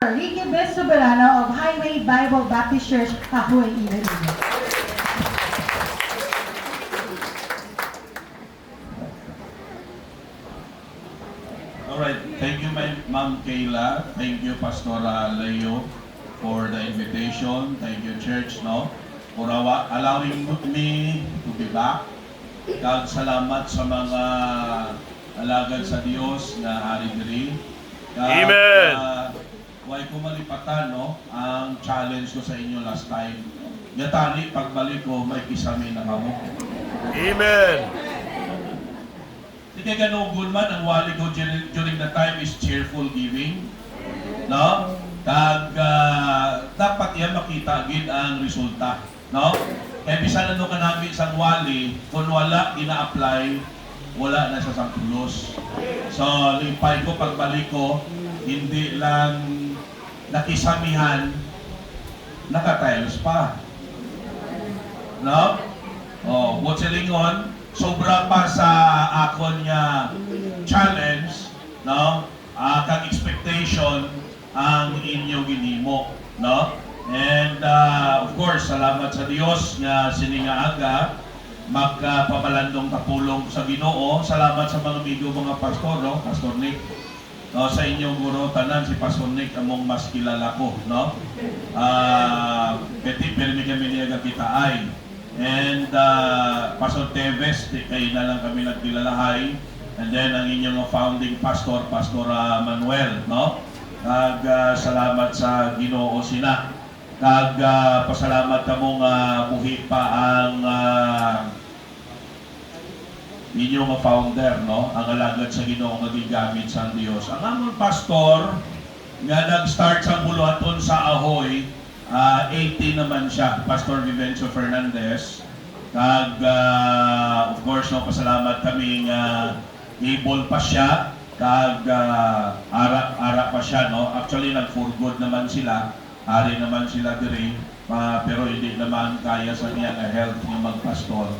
Ricky B. Soberano of Highway Bible Baptist Church, Ahoy, Iloilo. Alright, thank you Ma'am Kayla, thank you Pastora Leo for the invitation, thank you church no, for allowing me to be back. Kag salamat sa mga alagad sa Dios na hari diri. Amen. Huwag ko malipatan no, ang challenge ko sa inyo last time. Yatani, pagbalik ko, may kisame na kamo. Amen. Di kaya ganugol man, ang wali ko during the time is cheerful giving. No? Kag dapat yan makita agad ang resulta. No? Kaya bisan ano ka namin isang wali, kung wala ina-apply, wala na sa pulos. So, lipay ko, pagbalik ko, hindi lang nakisamihan, nakatiles pa. No? Oh, Butselingon, sobra pa sa akon nga challenge, no? Kang expectation ang inyo ginimo, no? And of course, salamat sa Dios nga sininga magpapalandong kapulong sa Ginoo. Salamat sa mga amigo, mga pastor, no? Pastor Nick. No, sa inyong guro tanan si Pastor Nick among mas kilala ko, no? Peti permi kami niya kita ay. And Pastor Teves, kayo na lang kami nagkilalahay. And then ang inyong founding pastor, Pastor Manuel, no? Kag salamat sa Ginoo sina. Kag pasalamat kamong buhi pa ang inyong founder, no? Ang alagad sa Ginoo nga gigamit sa Dios. Ang among pastor nga nag-start sa buluhaton sa Ahoy, 80 naman siya, Pastor Vivencio Fernandez. Kag of course, no, pasalamat kami nga able pa siya, kag ara pa siya, no? Actually nag-for good naman sila, ari naman sila diri, pero hindi naman kaya sa niya nga health ng magpastor.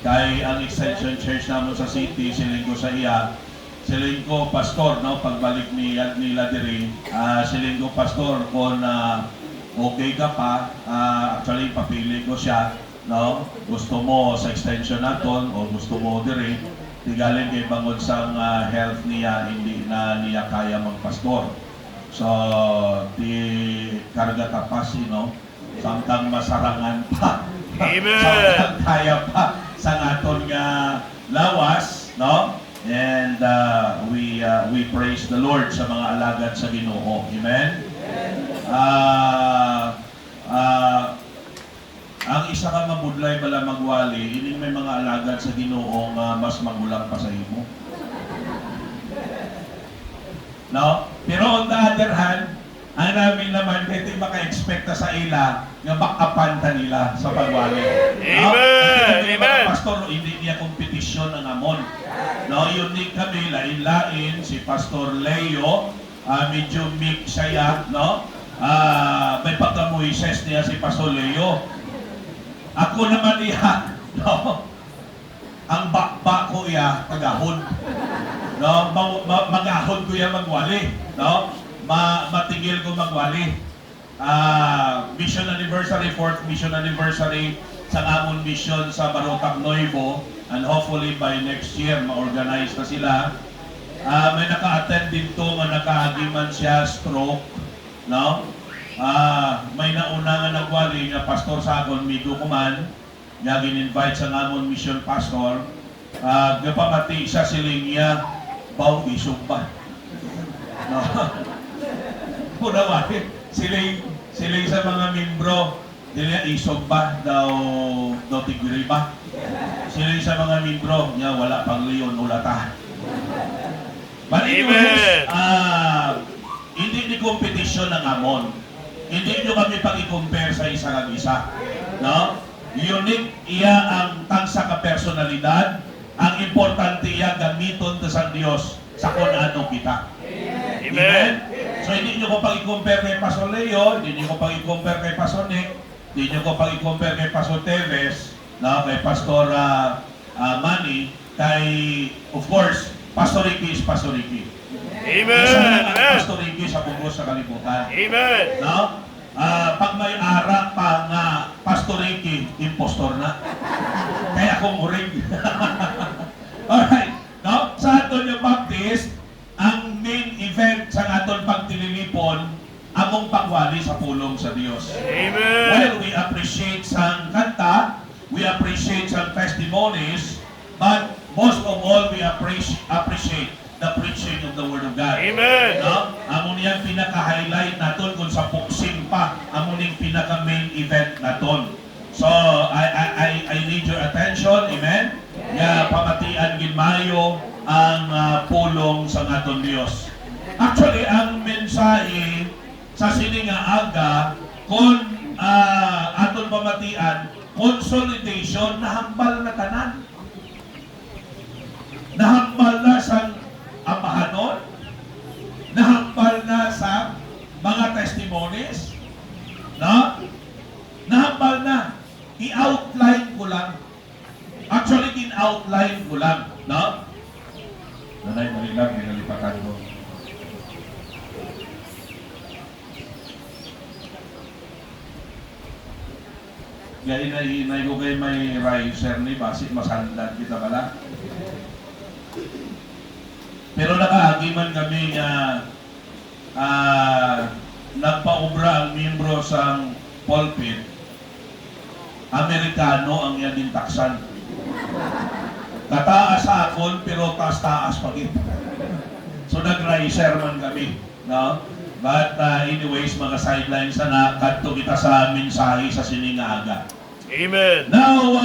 Kay ang extension church namin sa city, siling ko sa iya, siling ko pastor, no, pagbalik nila diri, siling ko pastor kung okay ka pa, actually papili ko siya, no, gusto mo sa extension naton o gusto mo diri, tigalin kay bangod sang health niya, hindi na niya kaya magpastor. So, di karga tapas, no, samtang masarangan pa. Amen. Samtang kaya pa sa aton nga lawas, no? And we praise the Lord sa mga alagad sa Ginoo. Amen. Ang isa ka mabudlay bala magwali, hindi may mga alagad sa Ginoo nga mas magulang pa sa imo. No? Pero on the other hand, ang namin naman, hindi maka-expecta sa ila nga bakapan ta nila sa pagwali. Amen! No? Amen! Pastor, hindi niya kompetisyon ang amon. No, unique kami, lain-lain, si Pastor Leo, medyo mix siya, no? May pagka-Moises niya si Pastor Leo. Ako naman iya, no? Ang bakba ko iya, tagahon. No, magahon ko iya magwali, no? Matigil ko magwali. Mission anniversary, 4th mission anniversary sa amon mission sa Barotac Nuevo, and hopefully by next year ma-organize na sila. May naka-attend dito nga nakahagiman siya stroke, no? May nauna nga nagwali nga pastor sa akon, migo ko man, nga gin-invite sa amon mission pastor. Gapamati sa siling niya, baw isog ba? No? Punawain, siling sa mga membro, dili isog ba daw tigri ba? Siling sa mga membro, niya wala pang leon ulata. But anyways, hindi ni kompetisyon ng amon. Hindi nyo kami pag-i-compare sa isa kag isa. No? Unique iya ang tangsa ka personalidad. Ang importante iya gamiton ta sa Dios sa kung ano kita. Amen. So hindi nyo ko pag-i-compare kay Pastor Leo, hindi nyo ko pag-i-compare kay Pastor Nick, hindi nyo ko pag-i-compare kay Pastor Teves, no, kay Pastor Manny, kay, of course, Pastor Ricky is Pastor Ricky. Amen. Isa lang ang Amen. Pastor Ricky sa bugos sa kalibutan. Amen. No? Pag may ara pa nga Pastor Ricky, impostor na. Kaya akong uring. Alright. No? Sa aton yung Baptist, ang main event sa aton pagtililipon, among pagwali sa pulong sa Dios. Amen. Well, we appreciate sang kanta, we appreciate sang testimonies, but most of all, we appreciate the preaching of the Word of God. Amen. No? Amo niyang pinaka-highlight naton kung sa boxing pa, amo niyang pinaka-main event naton. So, I need your attention, amen? Ya, pamatian gin mayo ang pulong sa aton Dios. Actually, ang mensahe sa sini nga aga, kung aton pamatian, consolidation, nahambal na tanan. Nahambal na sa amahanon, nahambal na sa mga testimonies, no? Nahambal na. I-outline ko lang. Actually, in-outline ko lang, no? Nanay, mali lang, pinalipatan ko. Kaya inahinay ko kayo may riser ni Basi, masandan kita pala. Pero nakahagiman kami nga nagpaubra ang membro sa pulpit, Amerikano ang yaging taksan. Kataas sa akon, pero taas-taas pa kita. So nag-riser man kami. No? But anyways, mga sidelines na kadto kita sa mensahe sa siningaga. Amen. Now,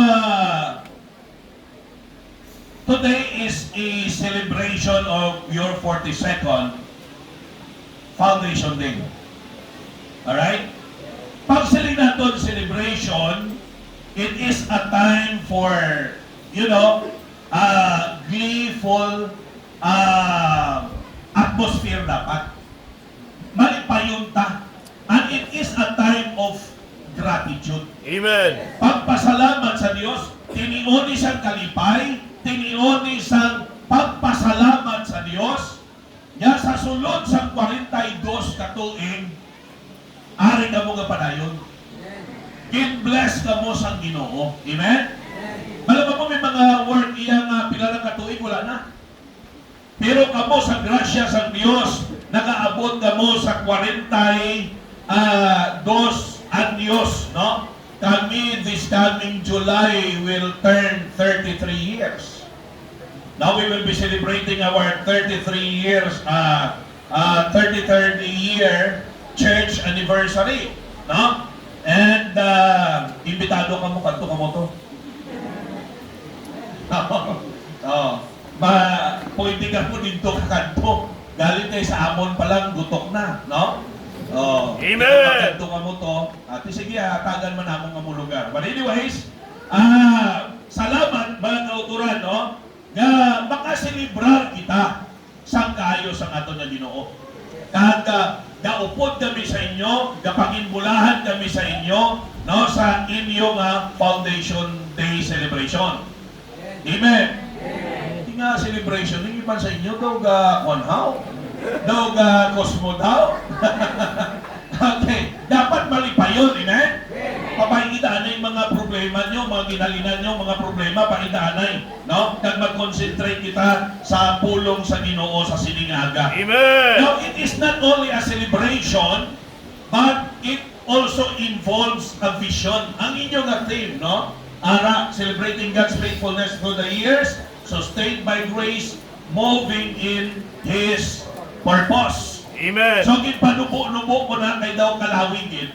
today is a celebration of your 42nd Foundation Day. Alright? Pag sila natin celebration, it is a time for, you know, gleeful atmosphere dapat. Malipayunta. And it is a time of gratitude. Amen. Pagpasalamat sa Diyos, tinioni siyang kalipay, tinioni siyang pagpasalamat sa Diyos, ya sa sulod sa 42 katuig, ari ka mo nga padayon. In-bless ka mo sa Ginoo. Amen? Malamang mo may mga word iya nga pila ng katuig, wala na. Pero kamo sa grasya sa Diyos, nakaabot ka mo sa 42 anyos, no? Kami this coming July will turn 33 years. Now we will be celebrating our 33 years, 33rd year church anniversary, no? And imbitado ka mo, kanto ka mo to. Pwede ka po dito kakanto. Galing tayo sa amon pa lang, gutok na, no? Amen. Kanto ka mo to. At sige, tagan man among nga mo lugar. But anyways, salamat mga kauturan, no? Nga makaselebrar kita sa kayo sa aton nga Ginoo. Kahit gaupod kami sa inyo, gapanginbulahan kami sa inyo, no, sa inyong Foundation Day celebration. Amen. Hindi nga celebration, hindi pa sa inyo daw konhaw, daw kosmo daw. Okay, dapat malipayon, amen? Papahingitaan yung mga problema nyo, mga ginalinan nyo, mga problema, pahingitaan no? Kag mag-concentrate kita sa pulong sa Ginoo sa siningaga. Amen. Now, it is not only a celebration, but it also involves a vision. Ang inyong theme, no? Celebrating God's faithfulness through the years, sustained by grace, moving in His purpose. Amen. So, ginpanubo-nubo ko na kay daw kalawigin.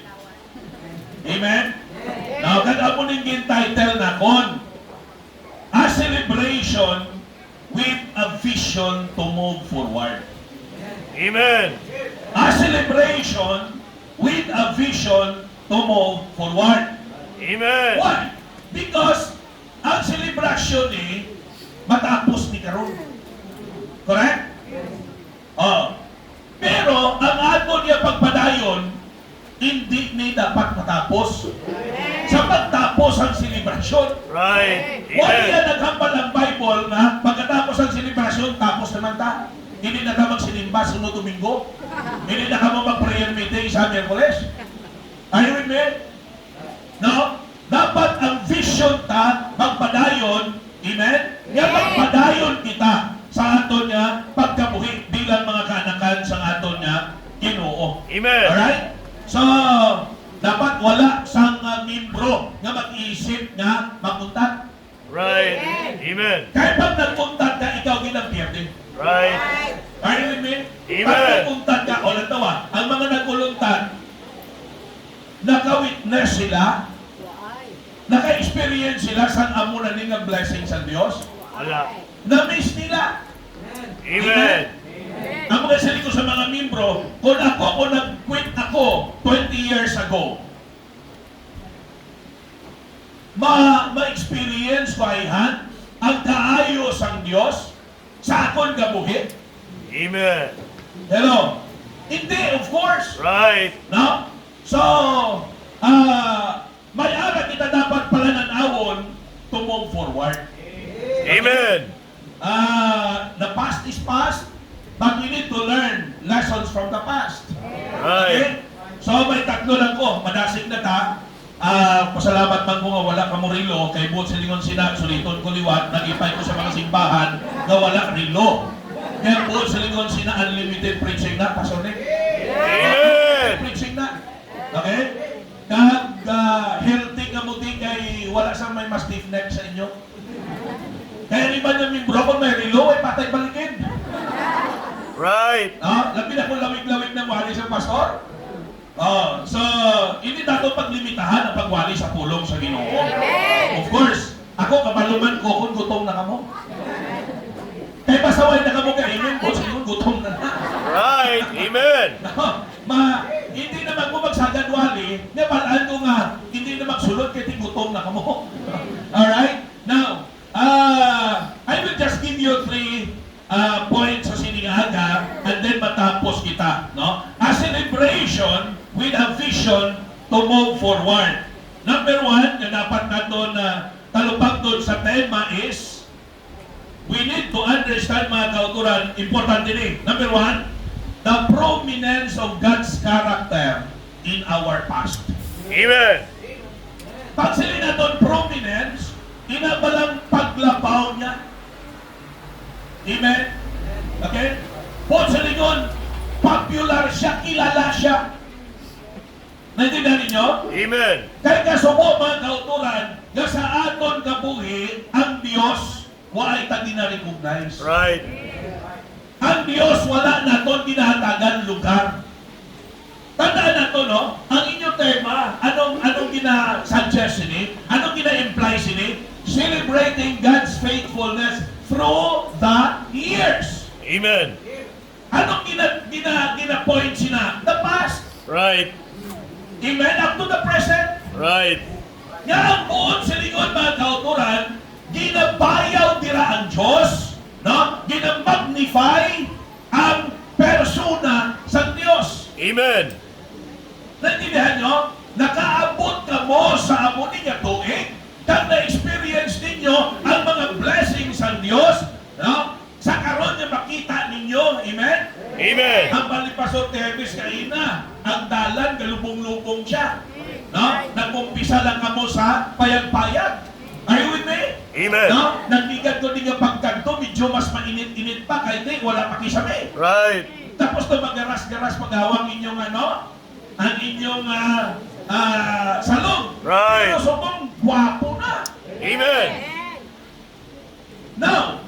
Amen? Now, kada mo ningin title na kon, a celebration with a vision to move forward. Amen. A celebration with a vision to move forward. Amen. Why? Because ang celebration matapos ni karon. Correct? Pero ang ato niya pagpadayon, hindi ni dapat matapos. Sa pagtapos ang celebration. Right. Wala Amen. yan naghambal ang Bible na pagkatapos ang celebration, tapos naman ta. Hindi na ka magsinimba sunod Domingo. Hindi na ka mag-prayer meeting sa Miyerkules. Are you with me? No? Dapat ang vision ta magpadayon, amen? Nga magpadayon kita sa aton nga pagkabuhi bilang mga kaanakan sa aton nga Ginoo. Amen. Alright? So, dapat wala sang membro nga mag-iisip nga maguntat. Right. Amen. Kahit pag nagpuntat ka, ikaw ginagpiyerte. Right. Are you with me? Amen. Pag nagpuntat ka, o natawa, ang mga naguluntan, naka-witness sila, naka-experience sila sa amo na nga blessing sa Diyos. Wala. Na-miss nila. Amen. Ang mga sili ko sa mga membro, kung nag-quit ako 20 years ago, ma-experience ko ayhan ang kaayos ang Diyos sa akon gabuhi. Amen. Hello? Hindi, of course. Right. No? So, may ara kita dapat pala nanawon to move forward. Amen. The past is past, but we need to learn lessons from the past. Right. Okay? So, may tatlo lang ko. Madasig na ta. Pasalamat man ko nga wala ka mo rilo. Kay buot sa lingon sina, suliton ko liwat. Nag-ipay ko sa mga simbahan na wala rilo. Kaya buot sa lingon sina, unlimited preaching na. Pasonik. Amen. Preaching na. Okay? Kag healthy ka mo din kay wala sa may mas stiff neck sa inyo. Kaya iba na membro kung may rilo, ay patay balikid. Right. Labi na kung lawig-lawig ng wali sa pastor. So, hindi dato paglimitahan ang pagwali sa pulong sa Ginoo. Of course, ako kabaluman ko kung gutom na kamo. Kaya pasaway na kamo kainin ko, siguro gutom na na. Right. Amen. Hindi naman mo magsagad wali, nabalaan ko nga, hindi na magsulod kaya gutom na kamo. Alright? Now, I will just give you 3 points sa sinigaga and then matapos kita. No? A celebration with a vision to move forward. Number 1, na dapat natin talupag doon sa tema is we need to understand mga kauturan, important din eh. Number 1, the prominence of God's character in our past. Amen. Pag sila natin prominence, inabalang paglabaw niya. Amen? Okay? Po sa lingon, popular siya, kilala siya. Naintindihan ninyo? Amen. Kaya kasubo mga kauturan, nga sa aton kabuhi, ang Diyos, wala itang gina-recognize. Right. Ang Diyos, wala naton ginahatagan lugar. Tandaan nato, no? Ang inyong tema, anong gina-suggest ini? Anong gina-imply ini? Celebrating God's faithfulness through the years. Amen. Anong gina-point sina? The past. Right. Amen? Up to the present. Right. Nga ang buon sa lingon mga kauturan, ginabayaw dira ang Diyos, no? Ginamagnify ang persona sa Diyos. Amen. Naintindihan nyo? Nakaabot ka mo sa amo niya tuig, kag na-experience ninyo ang mga blessings sa Diyos, no? Sa karon nga makita ninyo, amen? Amen. Ang palipasot ni Hermes kaina, ang dalan, galubong-lubong siya. No? Nag-umpisa lang kamo sa payag-payag. Are you with me? Amen. No? Nagbigat ko din yung pagkanto, medyo mas mainit-init pa, kahit wala pa kisame. Right. Tapos to magaras-garas paghawang inyong ang inyong salong. Right. Pero sobong gwapo na. Amen. Now,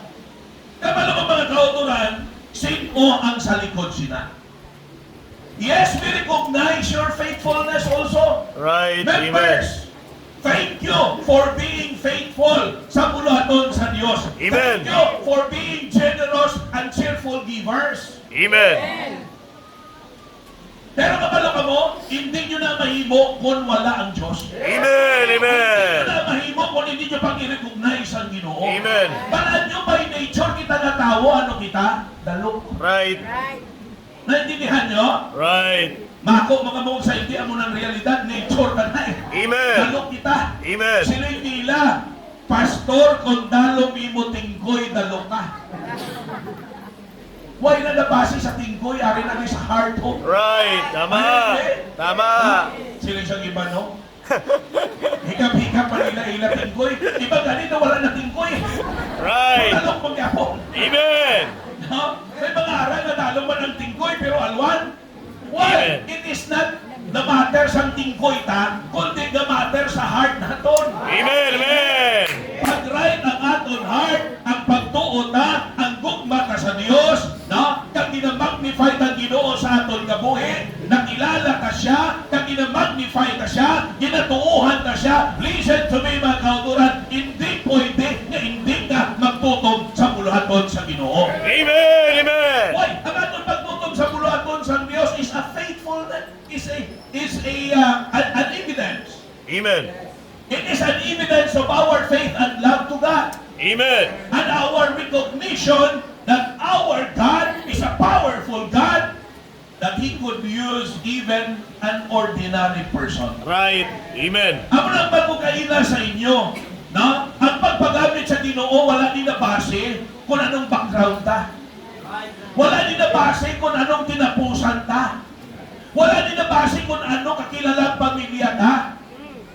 kabalo ko mga kauturan, sino ang sa likod sina? Yes, we recognize your faithfulness also. Right. Amen. Members, thank you for being faithful sa bulaton sa Diyos. Amen. Thank you for being generous and cheerful givers. Amen. Pero kabalo ka mo, hindi nyo na mahimo kung wala ang Diyos. Amen. Hindi Amen. nyo na mahimo kung hindi nyo pang i-recognize ang Ginoo. Amen. Balaan nyo by nature kita na tao, ano kita? Dalok. Right. Naintindihan nyo? Right. Mako, mga mong sa hindi mo ng realidad, nature ka na eh. Amen. Dalok kita. Amen. Sila'y tila, Pastor, kung dalong imo tingkoy, dalok ka. Why na nabase sa tingkoy, ari na sa heart ho. Right. Tama. Tama. Sila siyang iba, no? Hikap-hikap pa nila tingkoy. Iba ganito, wala na tingkoy. Right. Talong magyapon. Amen. No? May mga aral na talo man ang tingkoy, pero alwan. Why? Amen. It is not the matter sa tingkoy ta, kundi the matter sa heart naton. Amen. Amen. Pag right ang aton heart, ang pagtuon na, ang gugma ta sa Dios, no? Kag ginamagnify ta Ginoo sa aton kabuhi, nakilala ta siya, kag ginamagnify ta siya, ginatuuhan ta siya. Listen to me mga kauturan, hindi pwede nga hindi ka magtutom sa buluhaton sa Ginoo. Amen. Amen. Why? Ang aton pagtutom sa buluhaton sa Dios is a faithfulness, an evidence. Amen. It is an evidence of our faith and love to God. Amen. And our recognition that our God is a powerful God, that He could use even an ordinary person. Right. Amen. Amo lang ba ko kaila sa inyo, no? Ang pagpagamit sa Ginoo, wala din na base kung anong background ta. Wala din na base kung anong tinapusan ta. Wala din na base kung anong kakilalang pamilya ta.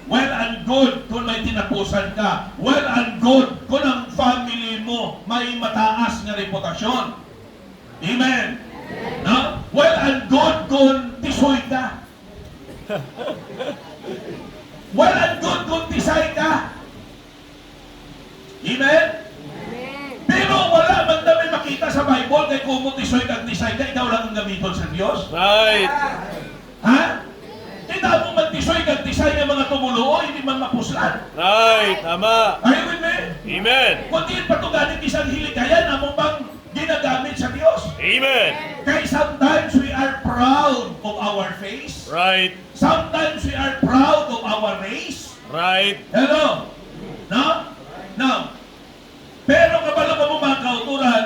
Well and good kung may tinapusan ka. Well and good kung ang family mo may mataas na reputasyon. Amen. No? Well and good kung tisoy ka. Well and good kung tisay ka. Amen? Pero wala man na may makita sa Bible kay kung mo tisoy kag tisay ka, ikaw lang ang gamiton sa Diyos. Right. Ha? Hindi mo magtisoy kag tisay ng mga tumuluo, hindi man mapuslan. Right. Tama. Are you with me? Amen. Kung di patuganin isang hilikayan, amo bang ginagamit sa Diyos? Amen. Kaya sometimes we are proud of our face. Right. Sometimes we are proud of our race. Right. Hello? No? No. Pero kabalo ka mo mga kauturan,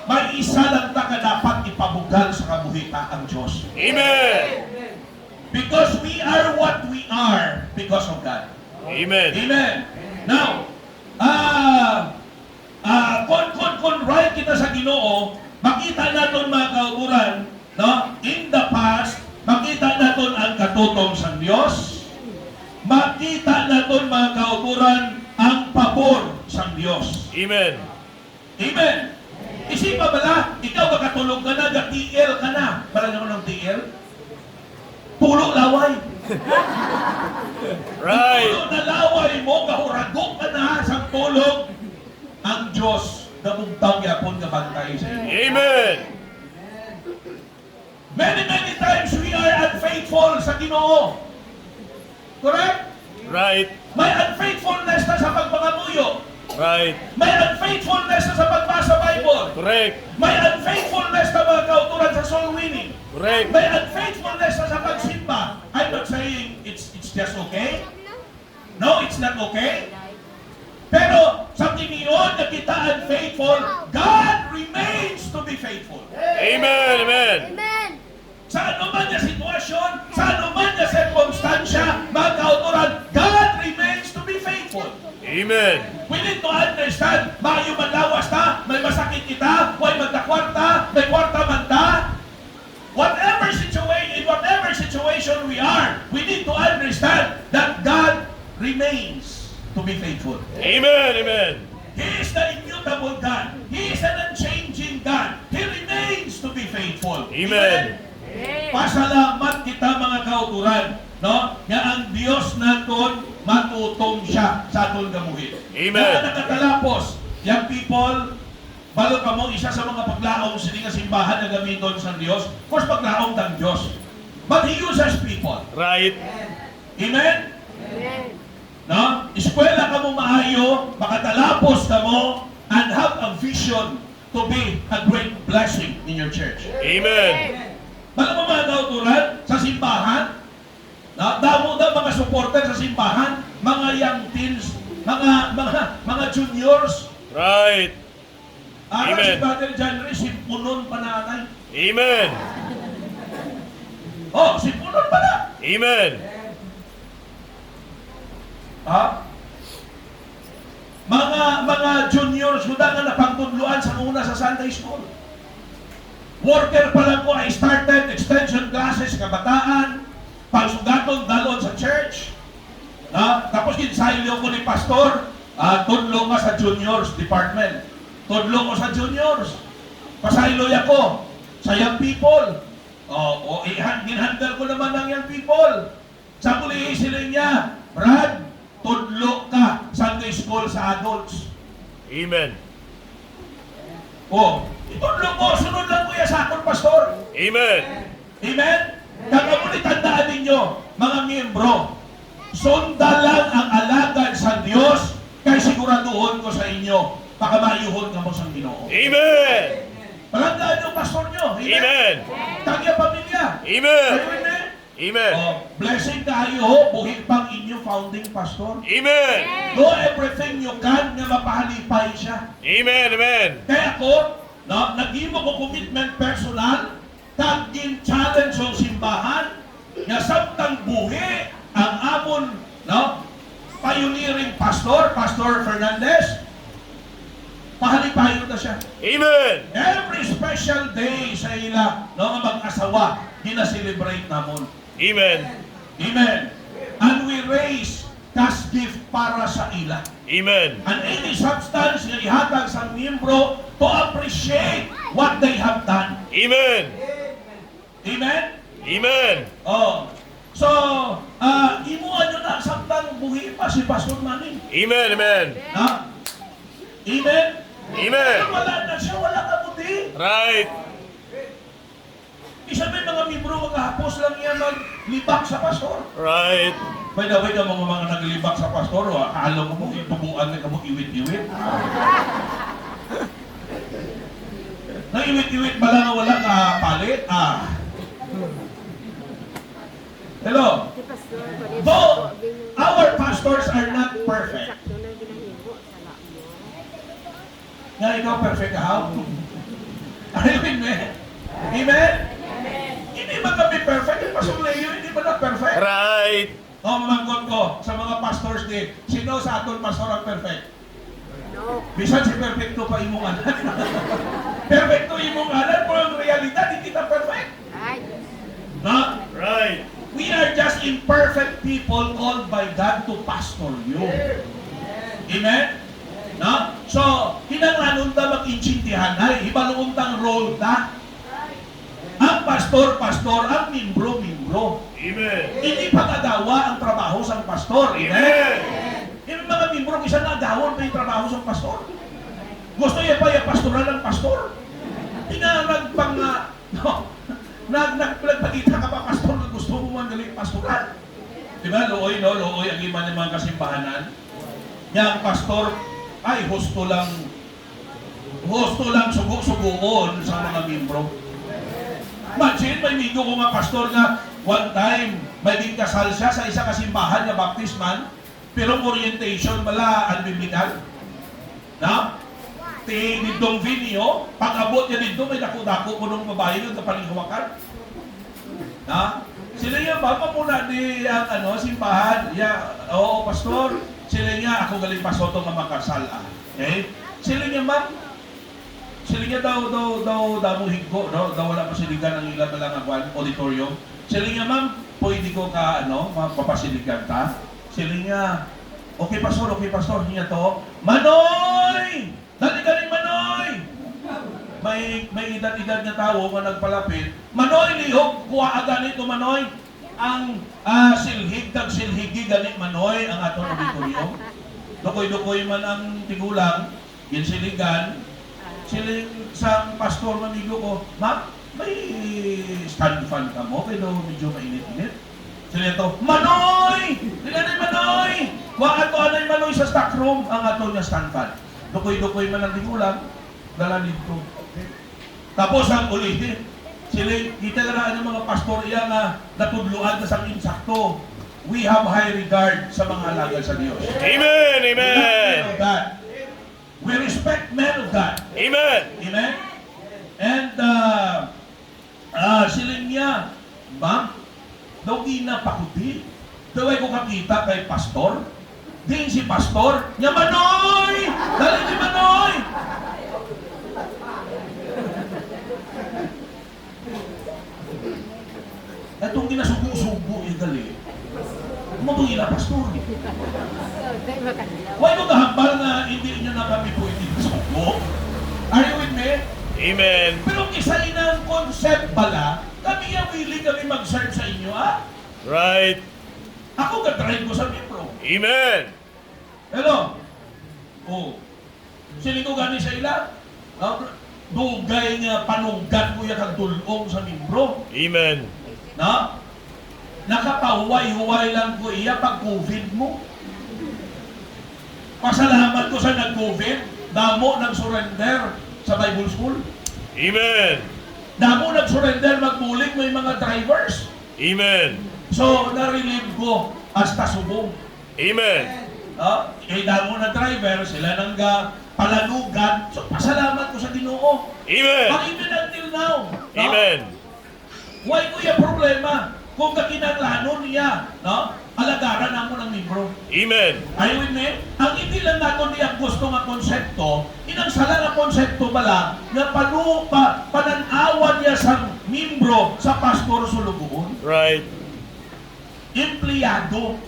may isa lang ta ka dapat ipabugal sa kabuhita ang Diyos. Amen. Because we are what we are because of God. Amen. Amen. Now, kung right kita sa Ginoo, makita naton mga kauturan, no? In the past, makita naton ang katutom sa Diyos. Makita naton mga kauturan ang pabor sa Diyos. Amen. Amen. Isipa bala, ikaw makatulog ka na, ga-TL ka na. Bala naman ng TL? Pulo laway. Right. Pulo na laway mo, kahuragok ka na sa tulog. Ang Diyos, nabugtaw yapon nga bantay sa iyo. Amen. Many times we are unfaithful sa Ginoo. Correct? Right. May unfaithfulness na sa pagpangamuyo. Right. May unfaithfulness na sa pagbasa Bible. Correct. May unfaithfulness na mga kauturan sa soul winning. Correct. May unfaithfulness na sa pagsimba. I'm not saying it's just okay. No, it's not okay. Pero sa tingin na kita unfaithful, God remains to be faithful. Amen. Amen. Sa anuman niya sitwasyon, sa anuman niya sirkumstansya, mga kauturan, God remains to be faithful. Amen. We need to understand, mayo man lawas ta, may masakit kita, may magkakwarta, may kwarta man ta. In whatever situation we are, we need to understand that God remains to be faithful. Amen. Amen. He is the immutable God. He is an unchanging God. He remains to be faithful. Amen. Pasalamat kita mga kauturan, no? Nga ang Dios naton matutong siya sa aton gamuhin. Amen. Nga nakatalapos, young people, balo ka mo isa sa mga paglaong sini nga simbahan na gamiton sa Dios. Of course, paglaong tang Dios. But He uses people. Right. Amen? No? Eskwela ka mo maayo, makatalapos ka mo, and have a vision to be a great blessing in your church. Amen. Baka mo mga kauturan sa simbahan, damo na mga supporter sa simbahan, mga young teens, mga juniors. Right. Ara Amen. si Brother John Ray, si Punon Pananay. Amen. Oh, si Punon pa na. Amen. Ha? Mga juniors, huda nga napagtudluan sa una sa Sunday School. Worker pa lang ko, I started extension classes, kabataan, pagsugaton, dalon sa church. Tapos kinsailo ko ni pastor, tudlo ka sa juniors department. Tudlo ko sa juniors. Pasaylo ako sa young people. Ginhandle ko naman ng young people. Sa muli sila niya, Brad, tudlo ka Sunday school sa adults. Amen. Itudlo ko, sunod lang kuya sa akong pastor. Amen. Amen? Kakamulit tandaan ninyo, mga miyembro, sundan lang ang alagad sa Diyos, kay siguraduhon ko sa inyo, pakamayuhon ka mo sa Ginoo. Amen. Palanggaan yung pastor nyo. Amen. Tagya pamilya. Amen. Kayo, amen? Amen. Blessing kayo, buhit pang inyo founding pastor. Amen. Do everything you can nga mapahalipay siya. Amen. Amen. Kaya ako, nag-imo ko commitment personal, tagin challenge yung simbahan, nga samtang buhi ang amon, pioneering pastor, Pastor Fernandez, pahalipayo na siya. Amen. Every special day sa ila, nga mag-asawa, ginaselebrate namon. Amen. Amen. And we raise cash gift para sa ila. Amen. And any substance nga ihatag sa miyembro to appreciate what they have done. Amen. Amen? Amen. So, imuan nyo na samtang buhi pa si Pastor Manning. Amen. Amen. Amen? Amen. Kung wala na siya, wala ka buti. Right. Isa may mga miyembro maghapos lang yan maglibak sa pastor. Right. By the way, mga naglibak sa pastor, alam mo itubuan na kamo iwit-iwit. Naiwit-iwit ba lang wala ka palit? Hello? Though our pastors are not perfect. Nga ikaw perfect ka, how? Amen? Amen? Hindi ba kami perfect? Yung Pastor Leo, hindi ba na perfect? Right. Mamanggot ko sa mga pastors din, sino sa aton pastor ang perfect? No. Bisan si perfecto pa imong anan. Perfecto imong anan, pero ang realidad, hindi kita perfect. Right. Right. We are just imperfect people called by God to pastor you. Amen? So, kinanglanon ta mag-insintihan ay, ibaluon tang role ta. Ang pastor, ang mimbro. Amen. Hindi pagadawa ang trabaho sa pastor. Amen. Yung mga mimbro, isa nagawon pa yung trabaho sa pastor. Gusto niya pa yung pastoral ng pastor. Nagpagpagita ka pa pastor na gusto mo man galing pastoral. Diba? Looy ang iman ng mga kasimbahanan. Yang pastor, ay husto lang sugo-sugoon sa mga mimbro. Imagine, may migo ko nga pastor na one time, may din kasal siya sa isa kasimbahan na baptisman, pero orientation, wala unbiblical. Didong video, pag-abot niya dito, may dako-dako ko nung babae yun na palinghawakan. Sila niya ba, muna di ang simbahan, oo, pastor, sila niya, ako galing pasoto nga makasal. Okay? Sila niya, ma'am, sila niya daw mo higgo, daw wala pasiligan ang ilan na lang ang auditorium. Sila niya, ma'am, pwede ko ka, mapapasiligan ka. Sila niya, okay pastor, niya to, Manoy! Dali Manoy! May edad-edad na tao nga nagpalapit, Manoy, lihog, kuha aga nito, Manoy. Ang silhig ganit, Manoy, ang atong auditorium. Dukoy-dukoy man ang tigulang, ginsiligan, siling sa pastor mamigo ko, ma'am, may stand fan ka mo, pero medyo mainit-init. Sila ito, Manoy! Manoy! Wag ato anay Manoy sa stock room, ang ato niya stand fan. Dukoy-dukoy man ang tigulang, dala dito. Tapos ang ulitin, sila, kita na ng mga pastor iya na natudluan na sa insakto. We have high regard sa mga alagad sa Diyos. Amen. Amen. We respect men of God. Amen. Amen? And sila niya, ma'am, daw ginapakuti. Daway ko kakita kay pastor. Din si pastor, niya Manoy! Dali ni Manoy! Itong ginasubo-subo yung gali. Mabungi na pastor. Huwag mo kahambal na hindi nyo na kami pwede subo. Are you with me? Amen. Pero isa inang concept pala, kami yung willing kami mag-serve sa inyo, ha? Right. Ako ka-try ko sa membro. Amen. Hello? Oh. Sili ko gani sa ila? Dugay nga panunggan ko yung kagdulong sa membro. Amen. Na? Nakapahuway-huway lang ko iya pag COVID mo. Pasalamat ko sa nag-COVID. Damo nag-surrender sa Bible School. Amen. Damo nag-surrender magbulig may mga drivers. Amen. So, na-relieve ko hasta subong. Amen. Kay damo na driver, sila nang palanugan. So, pasalamat ko sa Ginoo. Amen. Even until now. No? Amen. Why ko yung problema? Kung kakinaglanon niya, no? Alagaran na mo ng membro. Amen. Are you with me? Ang hindi lang natin niya gusto nga konsepto, inang sala na konsepto bala, nga pananawan niya sa membro sa pastor sulubuon. Right. Empleyado.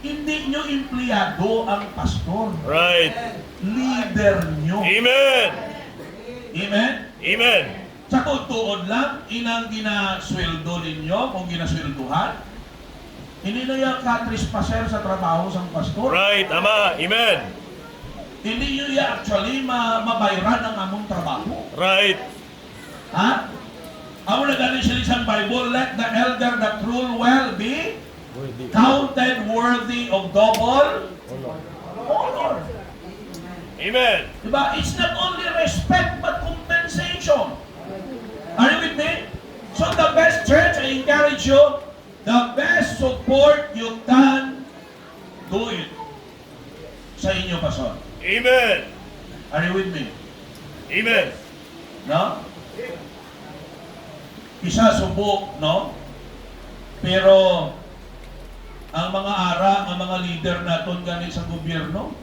Hindi nyo empleyado ang pastor. Right. Leader nyo. Amen. Amen? Amen. Sa tuod lang, inang ginasweldo ninyo, kung ginaswelduhan, hindi na yung ka-trespasser sa trabaho sa pastor. Right. Ama. Amen. Hindi nyo yung actually mabayran ang among trabaho. Right. Ha? Amo na galing sila sa Bible, let the elder that rule well be counted worthy of double honor. Amen. Diba? It's not only respect but compensation. Are you with me? So the best church, I encourage you, the best support you can do it sa inyo, Pastor. Amen. Are you with me? Amen. No? Isa subok, no? Pero ang mga ara, ang mga leader naton ganit sa gobyerno,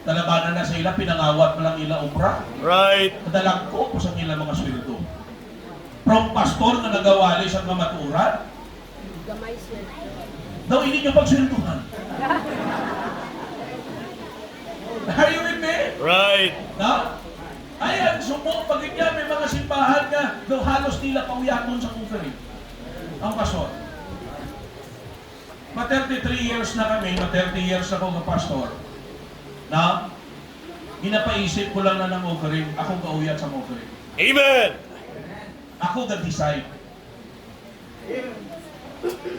talabanan na sa ila, pinangawat mo lang ila obra. Right. Madalang ko sa ila mga sweldo. From pastor na nagawali sa mga maturan, daw hindi nyo pagswelduhan. Are you with me? Right. No? Ayan, subok, pag niya may mga simbahan nga, daw halos nila pauyaton sa kuferi. Ang pastor. 33 years na kami, 30 years ako ng pastor. Na, ginapaisip ko lang na ng offering, ako kauyat sa offering. Amen. Ako ga-decide.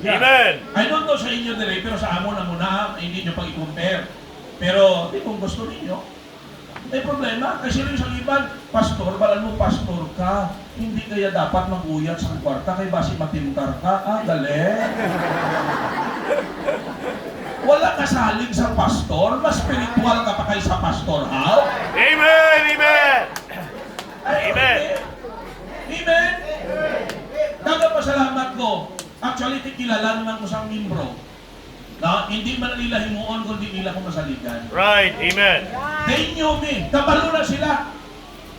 Amen. I don't know sa inyo dire, pero sa amo na muna, hindi nyo pag-i-compare. Pero, kung gusto ninyo, may problema. Kasi rin sa iban, pastor, balan mo, pastor ka. Hindi kaya dapat mag-uyat sa kwarta, kay basi matintar ka. Galing. Wala kasaling sa pastor, mas spiritual ka pa kay sa pastor, how? Amen. Amen. Ay, Amen. Amen. Nagpasalamat ko. Actually, kilala naman ko sa membro. Na hindi man nila himuon kundi nila ko masaligan. Right. Amen. They knew me. Kabalo na sila.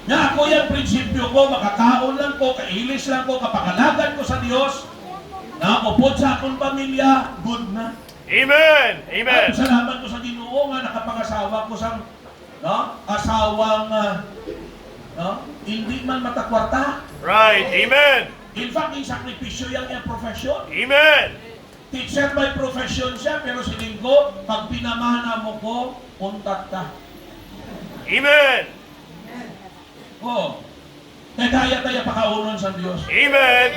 Nga ako yung prinsipyo ko, makakaon lang ko, kailis lang ko, kapangalagan ko sa Diyos. Nakapupod sa akong pamilya, good na. Amen. Amen. At salamat ko sa Ginoo nga nakapangasawa ko sa asawang hindi man matakwarta. Right. Amen. In fact, yung sakripisyo yung profession. Amen. Teacher by profession siya, pero siling ko, pag pinamana mo ko, untat ka. Amen. Oh. Kaya tayo pakaunon sa Diyos. Amen.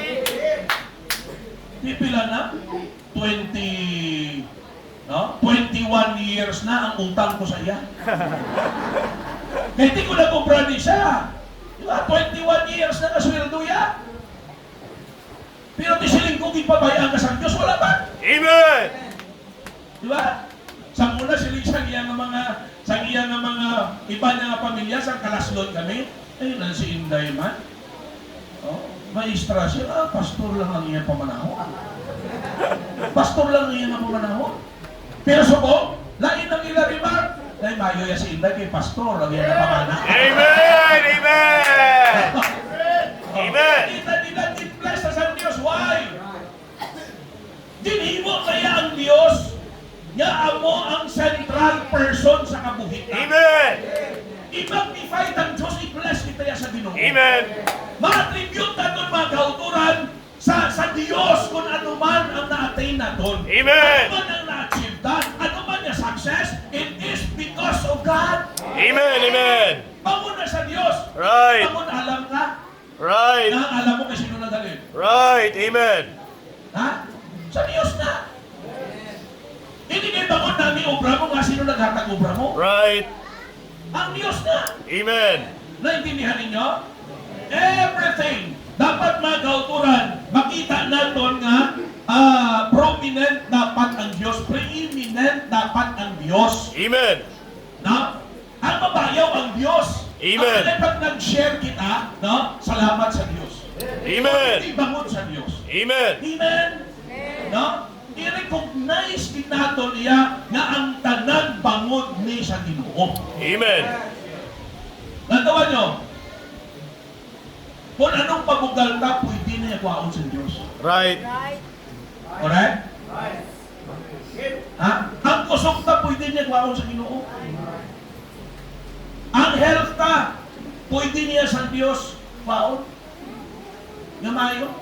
Pipila na? 21 years na ang utang ko sa iya. Kaya di ko na kumpra ni siya. Diba? 21 years na kasweldo ya. Pero tisiling ko ipabayaan ka sa Diyos, wala ba? Amen. Diba? Sa muna siling sa iya ng mga iba niya nga pamilya, sa kalaslon kami. Ayun na si Inday man. Oh, maestra siya, pastor lang ang iya pamanaho. Pastor lang ang iya pamanaho. Pero subo, lain ang ila remark. Dahil mayo ya si Inday kay pastor, ang iya na pamana. Amen. Amen. Amen. Kita nila in place sa San Diyos. Why? nga amo ang central person sa kabuhian. Amen. I-magnify ang Diyos, i-bless kita sa Ginoo. Amen. Ma-attribute natin mga kauturan sa Diyos kung ano man ang na-attain natin. Amen. Ano man ang na-achieve natin, ano man yung success, it is because of God. Amen. Amen. Bangon na sa Diyos. Right. Bangon, alam ka? Right. Na alam mo kung sino nagaling. Right. Amen. Ha? Sa Diyos na. Hindi kayo bangon namin obra mo nga sino naghatag obra mo. Right. Ang Diyos na. Amen. Naintindihan ninyo? Everything. Dapat mga kauturan, makita natin nga prominent dapat ang Diyos, preeminent dapat ang Diyos. Amen. Na? Ang mabayaw ang Diyos. Amen. Ang pag nag-share kita, no? Salamat sa Diyos. Amen. Hindi bangon sa Diyos. Amen. Amen? No? I-recognize din natin niya na ang tanan bangod ni sa Ginoo. Amen. Nantawan nyo, kung anong pabugal ka, pwede na niya kuhaon sa Diyos. Right. Correct? Ha? Ang kusog ka, pwede niya kuhaon sa Ginoo. Ang health ka, pwede niya sa Diyos kuhaon. Nga mayo.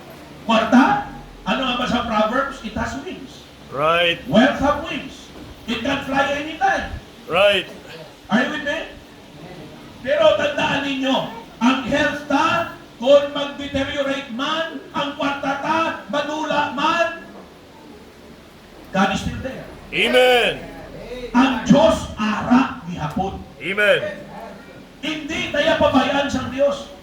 Kwarta, ano nga ba sa Proverbs? It has wings. Right. Wealth have wings. It can fly anytime. Right. Are you with me? Pero tandaan ninyo, ang health ta, kung mag-deteriorate man, ang kwarta ta, madula man, God is still there. Amen. Ang Diyos ara gihapon. Amen. Hindi tayo pabayaan sa Diyos.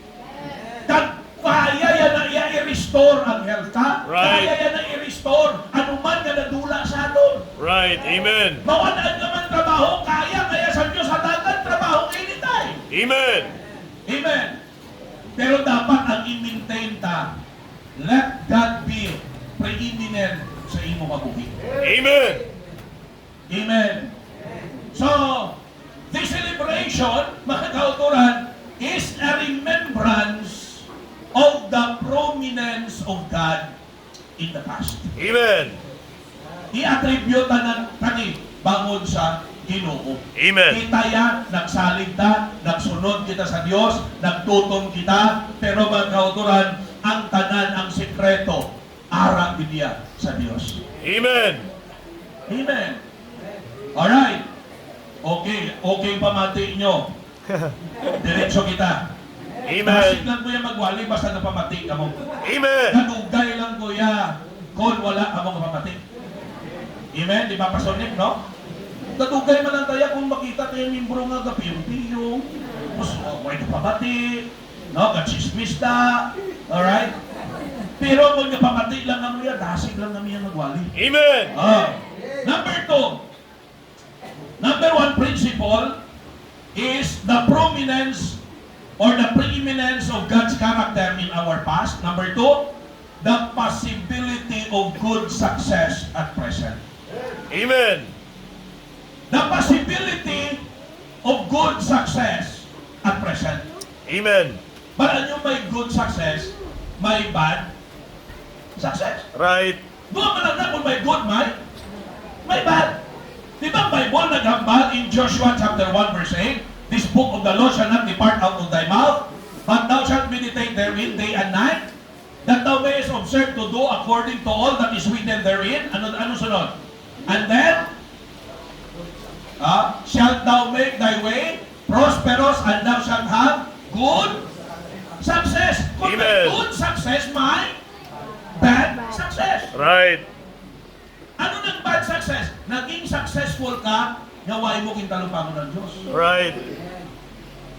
Kaya yan na i-restore ang health ta. Right. Kaya yan na i-restore ano man na nadula sa aton. Right. Amen. Mawadaan naman trabaho, kaya sa Diyos hatagan trabaho anytime. Amen. Amen. Pero dapat ang i-maintain ta, let God be preeminent sa imo mabuhi. Amen. Amen. So, this celebration, mga kauturan, is a remembrance of the prominence of God in the past. Amen. I-attribute ng kani bangod sa Ginoo. Amen. Kita yan, nagsalig ta, nagsunod kita sa Diyos, nagtutong kita, pero mga kauturan, ang tanan, ang sekreto, ara niya sa Diyos. Amen. Amen. Alright. Okay pamati nyo. Diretso kita. Nasig Amen. lang kuya magwali, basta napamati ka mo. Amen. Nadugay lang kuya, kung wala ka mong kapamati. Amen? Di ba Pasonic, no? Nadugay man lang tayo kung makita tayo membro nga kapiyong-piyong, tapos may kapamati, no? Katsismis na, alright? Pero kung napamati lang naman yan, dasig lang naman yan magwali. Amen. Number 2. Number 1 principle is the prominence or the preeminence of God's character in our past. Number 2, the possibility of good success at present. Amen. The possibility of good success at present. Amen. But ano may good success, may bad success. Right. Doon man lang na kung may good, may bad. Di ba ang Bible naghambal in Joshua chapter 1 verse 8, this book of the law shall not depart out of thy mouth, but thou shalt meditate therein day and night, that thou mayest observe to do according to all that is written therein. Ano sunod? And then, shalt thou make thy way prosperous, and thou shalt have good success. Kung may Amen. good success, may bad success. Right. Ano ng bad success? Naging successful ka, naway mo kintalupangon ng Diyos. Right.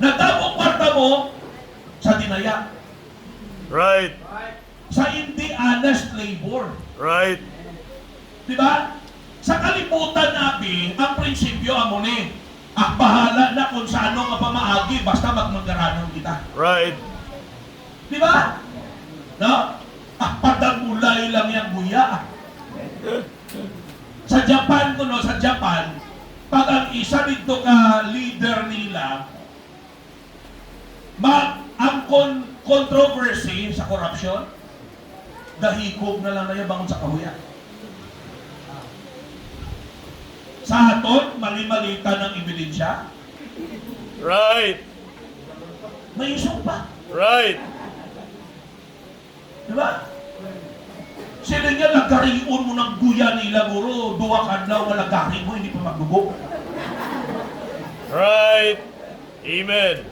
Nagtabong kwarta mo sa dinaya, Right. sa hindi honest labor. Right. Di ba? Sa kalibutan natin, ang prinsipyo amo ni, bahala na kung sa ano ka pamaagi, basta magmangaranon kita. Right. Di ba? No? Padagulay lang yung buya. Sa Japan sa Japan, pag ang isa dito ka leader nila, ang controversy sa corruption, dahikog na lang na yung bangon sa kahuya. Sa aton, mali-malita ng ebidensya. Right. May isumpa. Right. Diba? Sila nga lagarion mo ng guya nila, guro. Duwa ka daw nga lagari mo, hindi pa magdugo. Right. Amen.